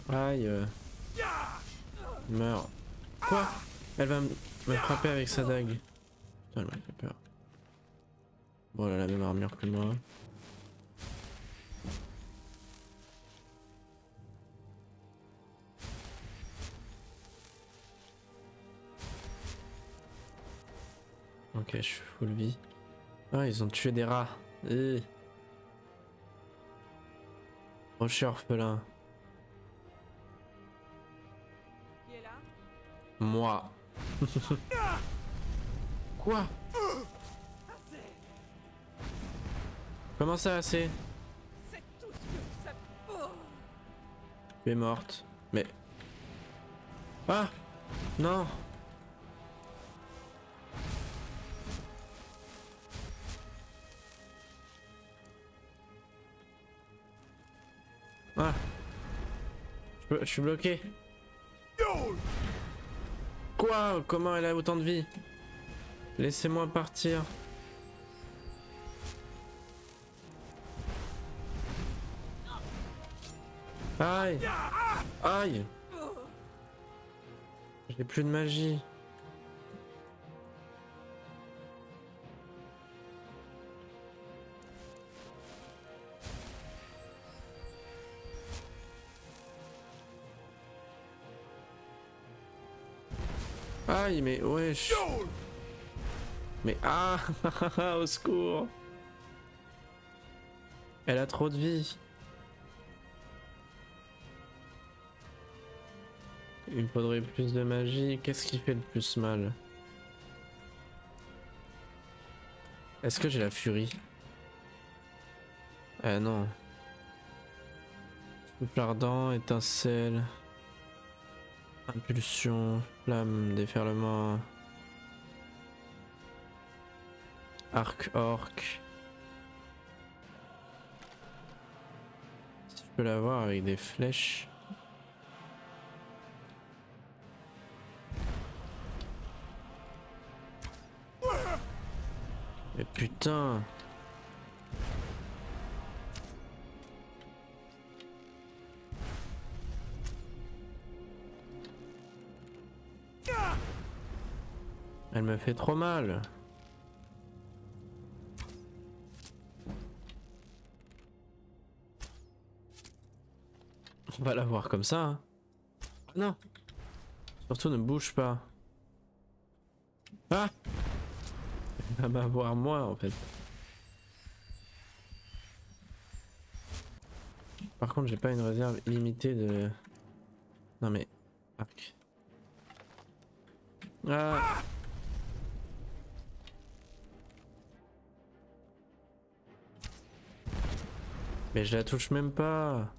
Aïe. Meurs. Quoi? Elle va me frapper avec sa dague. Putain, elle m'a fait peur. Bon, elle a la même armure que moi. Ok, je suis full vie. Ah, ils ont tué des rats. Rocher orphelin. Qui est là? Moi. Quoi? Comment ça assez? Tu es morte. Mais... Ah! Non! Ah! Je suis bloqué. Quoi? Comment elle a autant de vie? Laissez-moi partir. Aïe! Aïe! J'ai plus de magie. Aïe, mais wesh. Mais ah, au secours. Elle a trop de vie. Il me faudrait plus de magie. Qu'est-ce qui fait le plus mal? Est-ce que j'ai la furie? Ah non. Souffle ardent, étincelle. Impulsion, flamme, déferlement. Arc orc. Si je peux l'avoir avec des flèches. Mais putain. Elle me fait trop mal. On va la voir comme ça. Hein. Non. Surtout ne bouge pas. Ah! Elle va m'avoir moi en fait. Par contre j'ai pas une réserve illimitée de... Non mais... Arc. Ah! Mais je la touche même pas.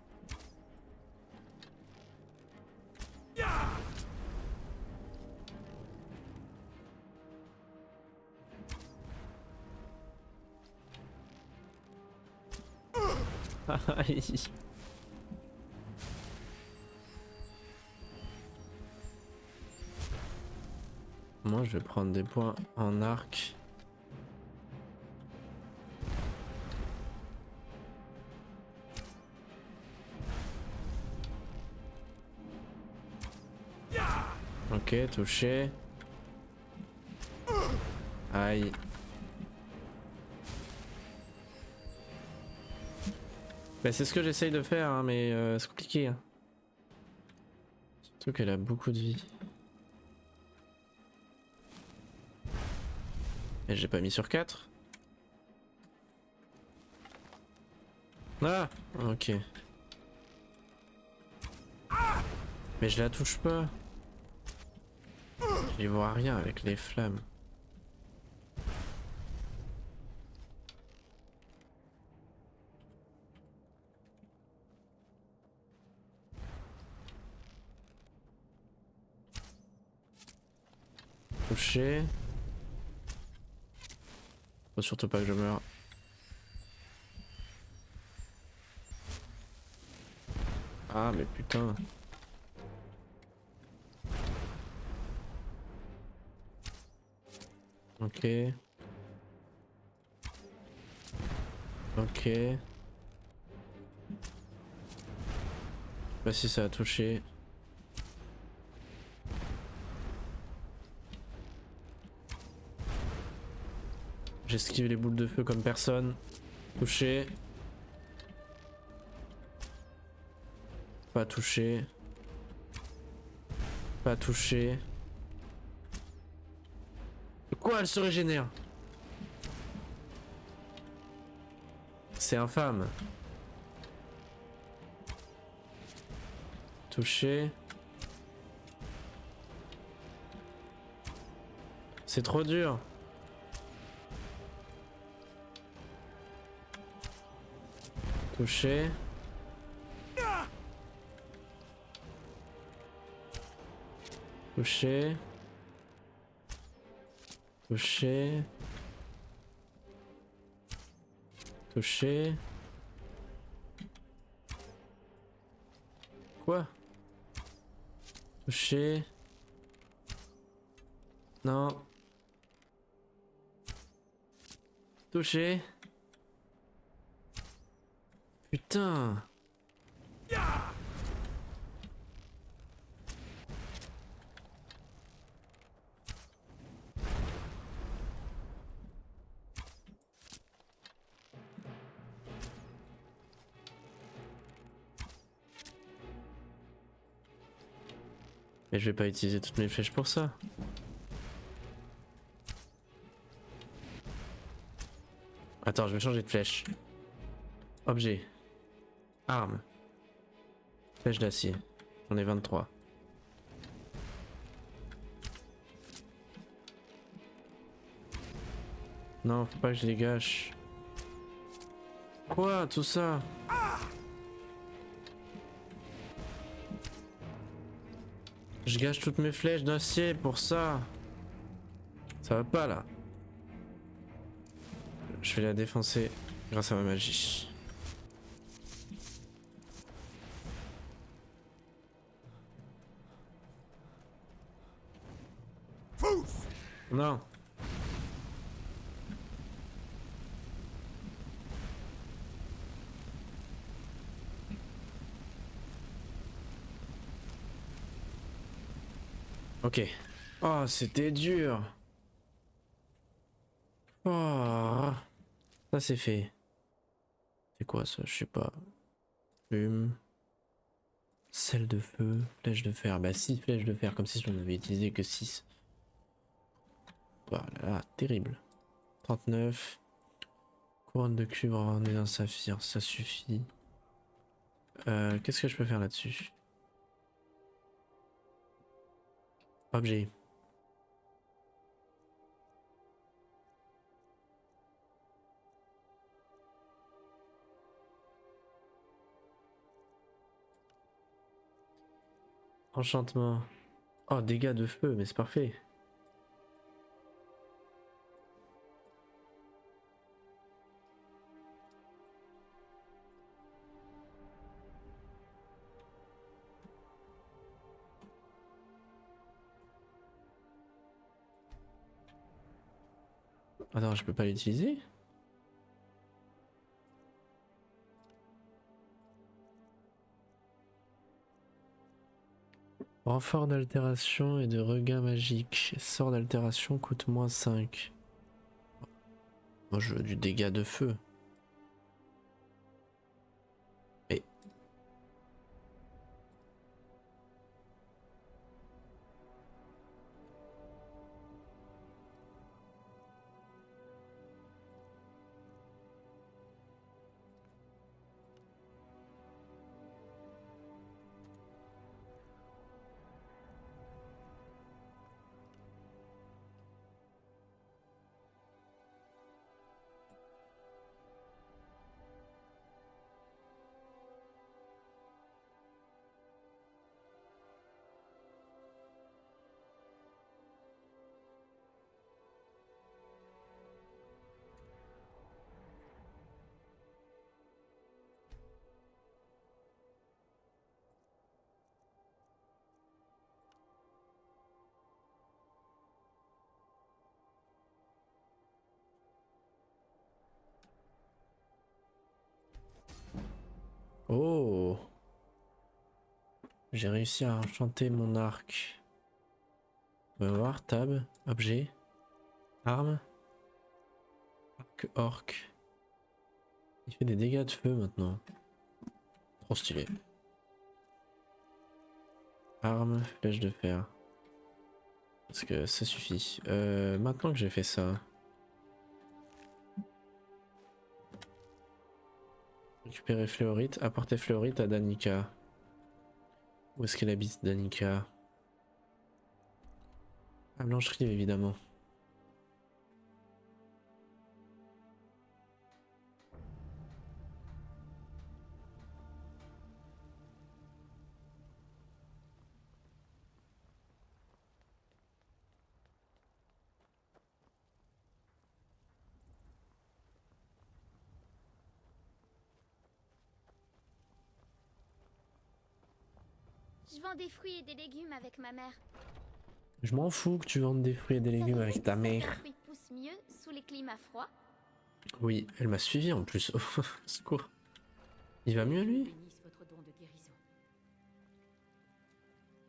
Aïe. Moi je vais prendre des points en arc. Ok, touché. Aïe. Bah, c'est ce que j'essaye de faire, hein, mais c'est compliqué. Hein. Surtout qu'elle a beaucoup de vie. Et j'ai pas mis sur 4. Ah, ok. Mais je la touche pas. J'y vois rien avec les flammes. Touché. Faut surtout pas que je meure. Ah mais putain. Ok. Ok. Bah si ça a touché. J'esquive les boules de feu comme personne. Touché. Pas touché. Pas touché. Quoi, elle se régénère? C'est infâme. Touché. C'est trop dur. Touché. Touché. Touché. Touché. Quoi? Touché. Non. Touché. Putain. Mais je vais pas utiliser toutes mes flèches pour ça. Attends, je vais changer de flèche. Objet. Arme. Flèche d'acier. J'en ai 23. Non, faut pas que je les gâche. Quoi, tout ça? Je gâche toutes mes flèches d'acier pour ça. Ça va pas là. Je vais la défoncer grâce à ma magie. Non. Ok. Oh, c'était dur. Oh. Ça c'est fait. C'est quoi ça? Je sais pas. Plume. Sel de feu. Flèche de fer. Bah 6 flèches de fer, comme si je n'en avais utilisé que 6. Voilà, terrible. 39. Couronne de cuivre ornée d'un saphir, ça suffit. Qu'est-ce que je peux faire là-dessus? Objet. Enchantement. Oh, dégâts de feu, mais c'est parfait. Attends, je peux pas l'utiliser? Renfort d'altération et de regain magique. Sort d'altération coûte moins 5. Moi je veux du dégât de feu. Et... Oh! J'ai réussi à enchanter mon arc. On va voir, tab, objet, arme, arc orc. Il fait des dégâts de feu maintenant. Trop stylé. Arme, flèche de fer. Parce que ça suffit. Maintenant que j'ai fait ça. Récupérer Fléorite, apporter Fléorite à Danica. Où est-ce qu'elle habite, Danica? À Blancherie, évidemment. Je vends des fruits et des légumes avec ma mère. Je m'en fous que tu vendes des fruits et des légumes avec ta mère. Certains fruits poussent mieux sous les climats froids. Oui, elle m'a suivi en plus. Secours. Il va mieux lui?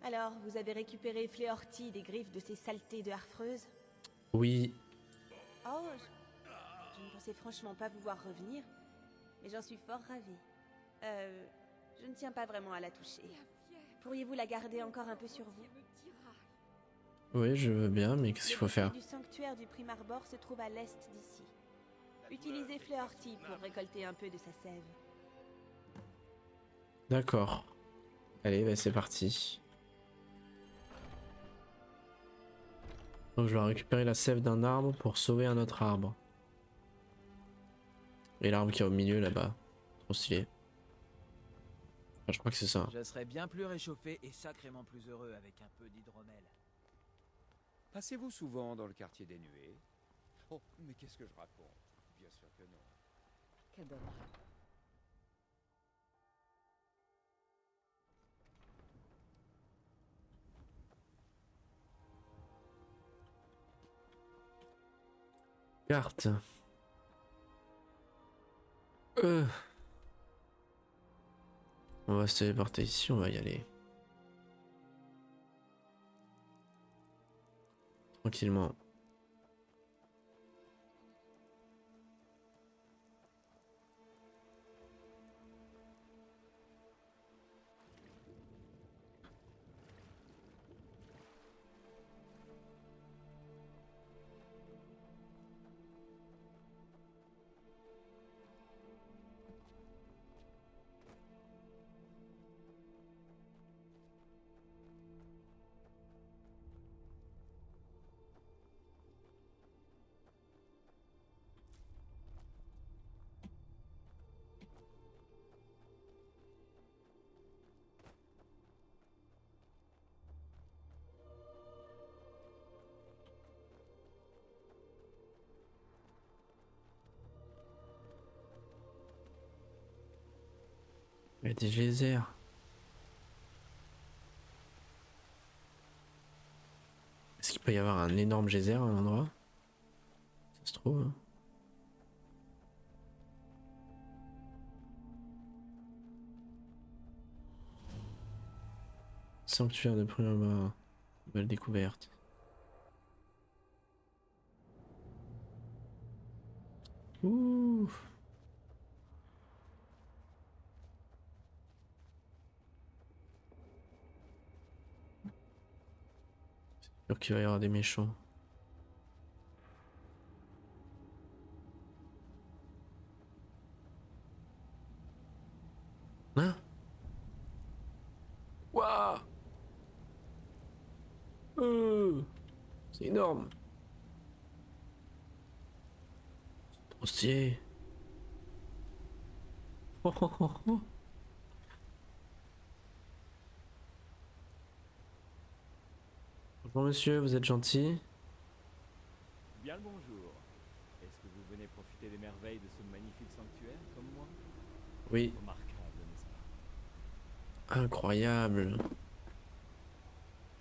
Alors, vous avez récupéré Fléorty des griffes de ces saletés de harfreuses? Oui. Oh, je ne pensais franchement pas vous voir revenir, mais j'en suis fort ravie. Je ne tiens pas vraiment à la toucher. Pourriez-vous la garder encore un peu sur vous? Oui, je veux bien, mais qu'est-ce qu'il faut faire? Le sanctuaire du Prime Arbor se trouve à l'est d'ici. Utilisez Fléorty pour récolter un peu de sa sève. D'accord. Allez, bah c'est parti. Donc je dois récupérer la sève d'un arbre pour sauver un autre arbre. Et l'arbre qui est au milieu là-bas. Trop stylé. Ah, je crois que c'est ça. Je serais bien plus réchauffé et sacrément plus heureux avec un peu d'hydromel. Passez-vous souvent dans le quartier des nuées? Oh, mais qu'est-ce que je raconte? Bien sûr que non. Quel dommage. Carte. On va se téléporter ici, on va y aller. Tranquillement. Il y a des geysers. Est-ce qu'il peut y avoir un énorme geyser à un endroit? Ça se trouve. Hein. Sanctuaire de première barre. Nouvelle découverte. Ouh. C'est sûr qu'il va y avoir des méchants. Hein? Waouh! C'est énorme. C'est trop stylé. Oh, oh, oh, oh. Bonjour monsieur, vous êtes gentil. Bien le bonjour. Est-ce que vous venez profiter des merveilles de ce magnifique sanctuaire comme moi? Oui. Remarquable, n'est-ce pas? Incroyable.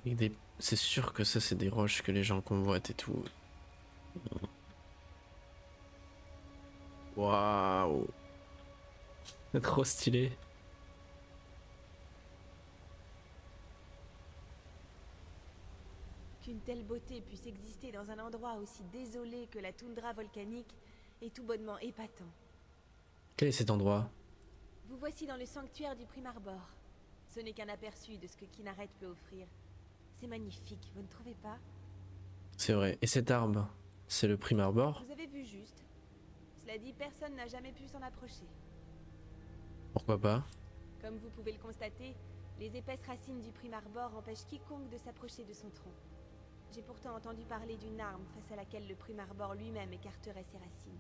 Avec des... C'est sûr que ça c'est des roches que les gens convoitent et tout. Waouh. C'est trop stylé. Qu'une telle beauté puisse exister dans un endroit aussi désolé que la toundra volcanique est tout bonnement épatant. Quel est cet endroit? Vous voici dans le sanctuaire du Prime Arbor. Ce n'est qu'un aperçu de ce que Kynareth peut offrir. C'est magnifique, vous ne trouvez pas? C'est vrai. Et cet arbre, c'est le Prime Arbor? Vous avez vu juste. Cela dit, personne n'a jamais pu s'en approcher. Pourquoi pas? Comme vous pouvez le constater, les épaisses racines du Prime Arbor empêchent quiconque de s'approcher de son tronc. J'ai pourtant entendu parler d'une arme face à laquelle le Prime Arbor lui-même écarterait ses racines.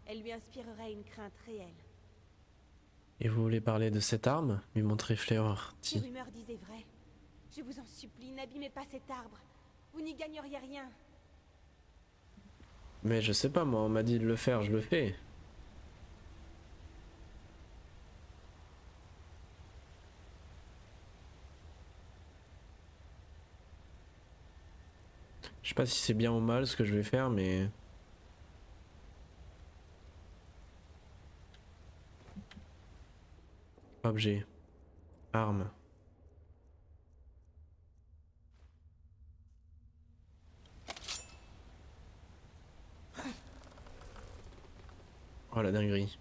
Elle lui inspirerait une crainte réelle. Et vous voulez parler de cette arme? Lui montrer Ces Fléorty. rumeurs disaient vrai. Je vous en supplie, n'abîmez pas cet arbre. Vous n'y gagneriez rien. Mais je sais pas, moi, on m'a dit de le faire, je le fais. sais pas si c'est bien ou mal ce que je vais faire, mais... Objet. Arme. Oh la dinguerie.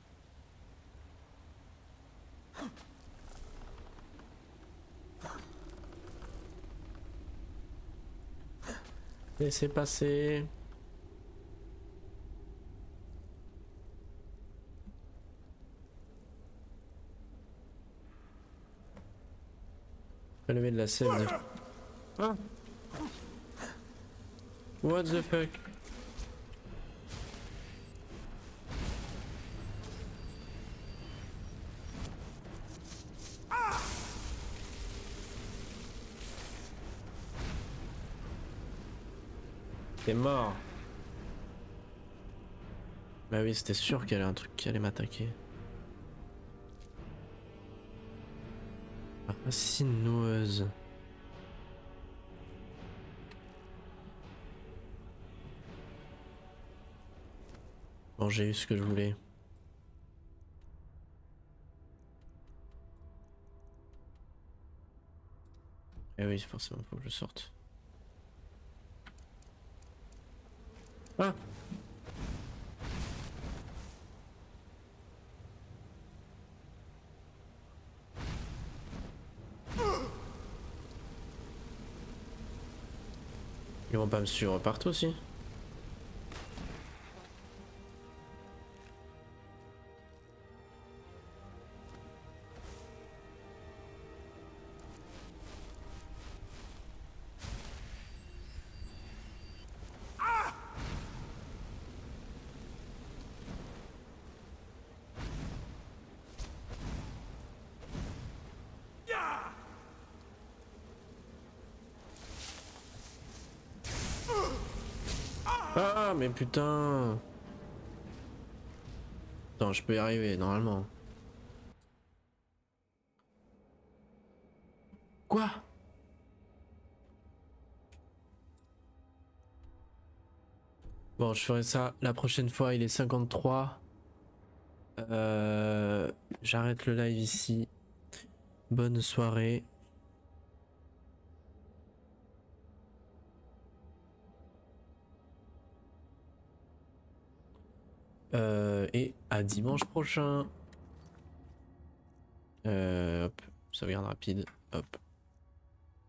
Laissez passer. Lever de la sève de... Ah. What the fuck? T'es mort. Bah oui, c'était sûr qu'il y avait un truc qui allait m'attaquer. Racine noueuse. Bon, j'ai eu ce que je voulais. Eh oui, forcément, faut que je sorte. Ah! Ils vont pas me suivre partout aussi. Ah mais putain. Attends, je peux y arriver normalement. Quoi? Bon, je ferai ça la prochaine fois, il est 53. J'arrête le live ici. Bonne soirée. Et à dimanche prochain. Hop, sauvegarde rapide. Hop.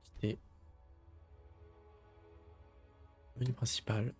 Quitter. Menu principal.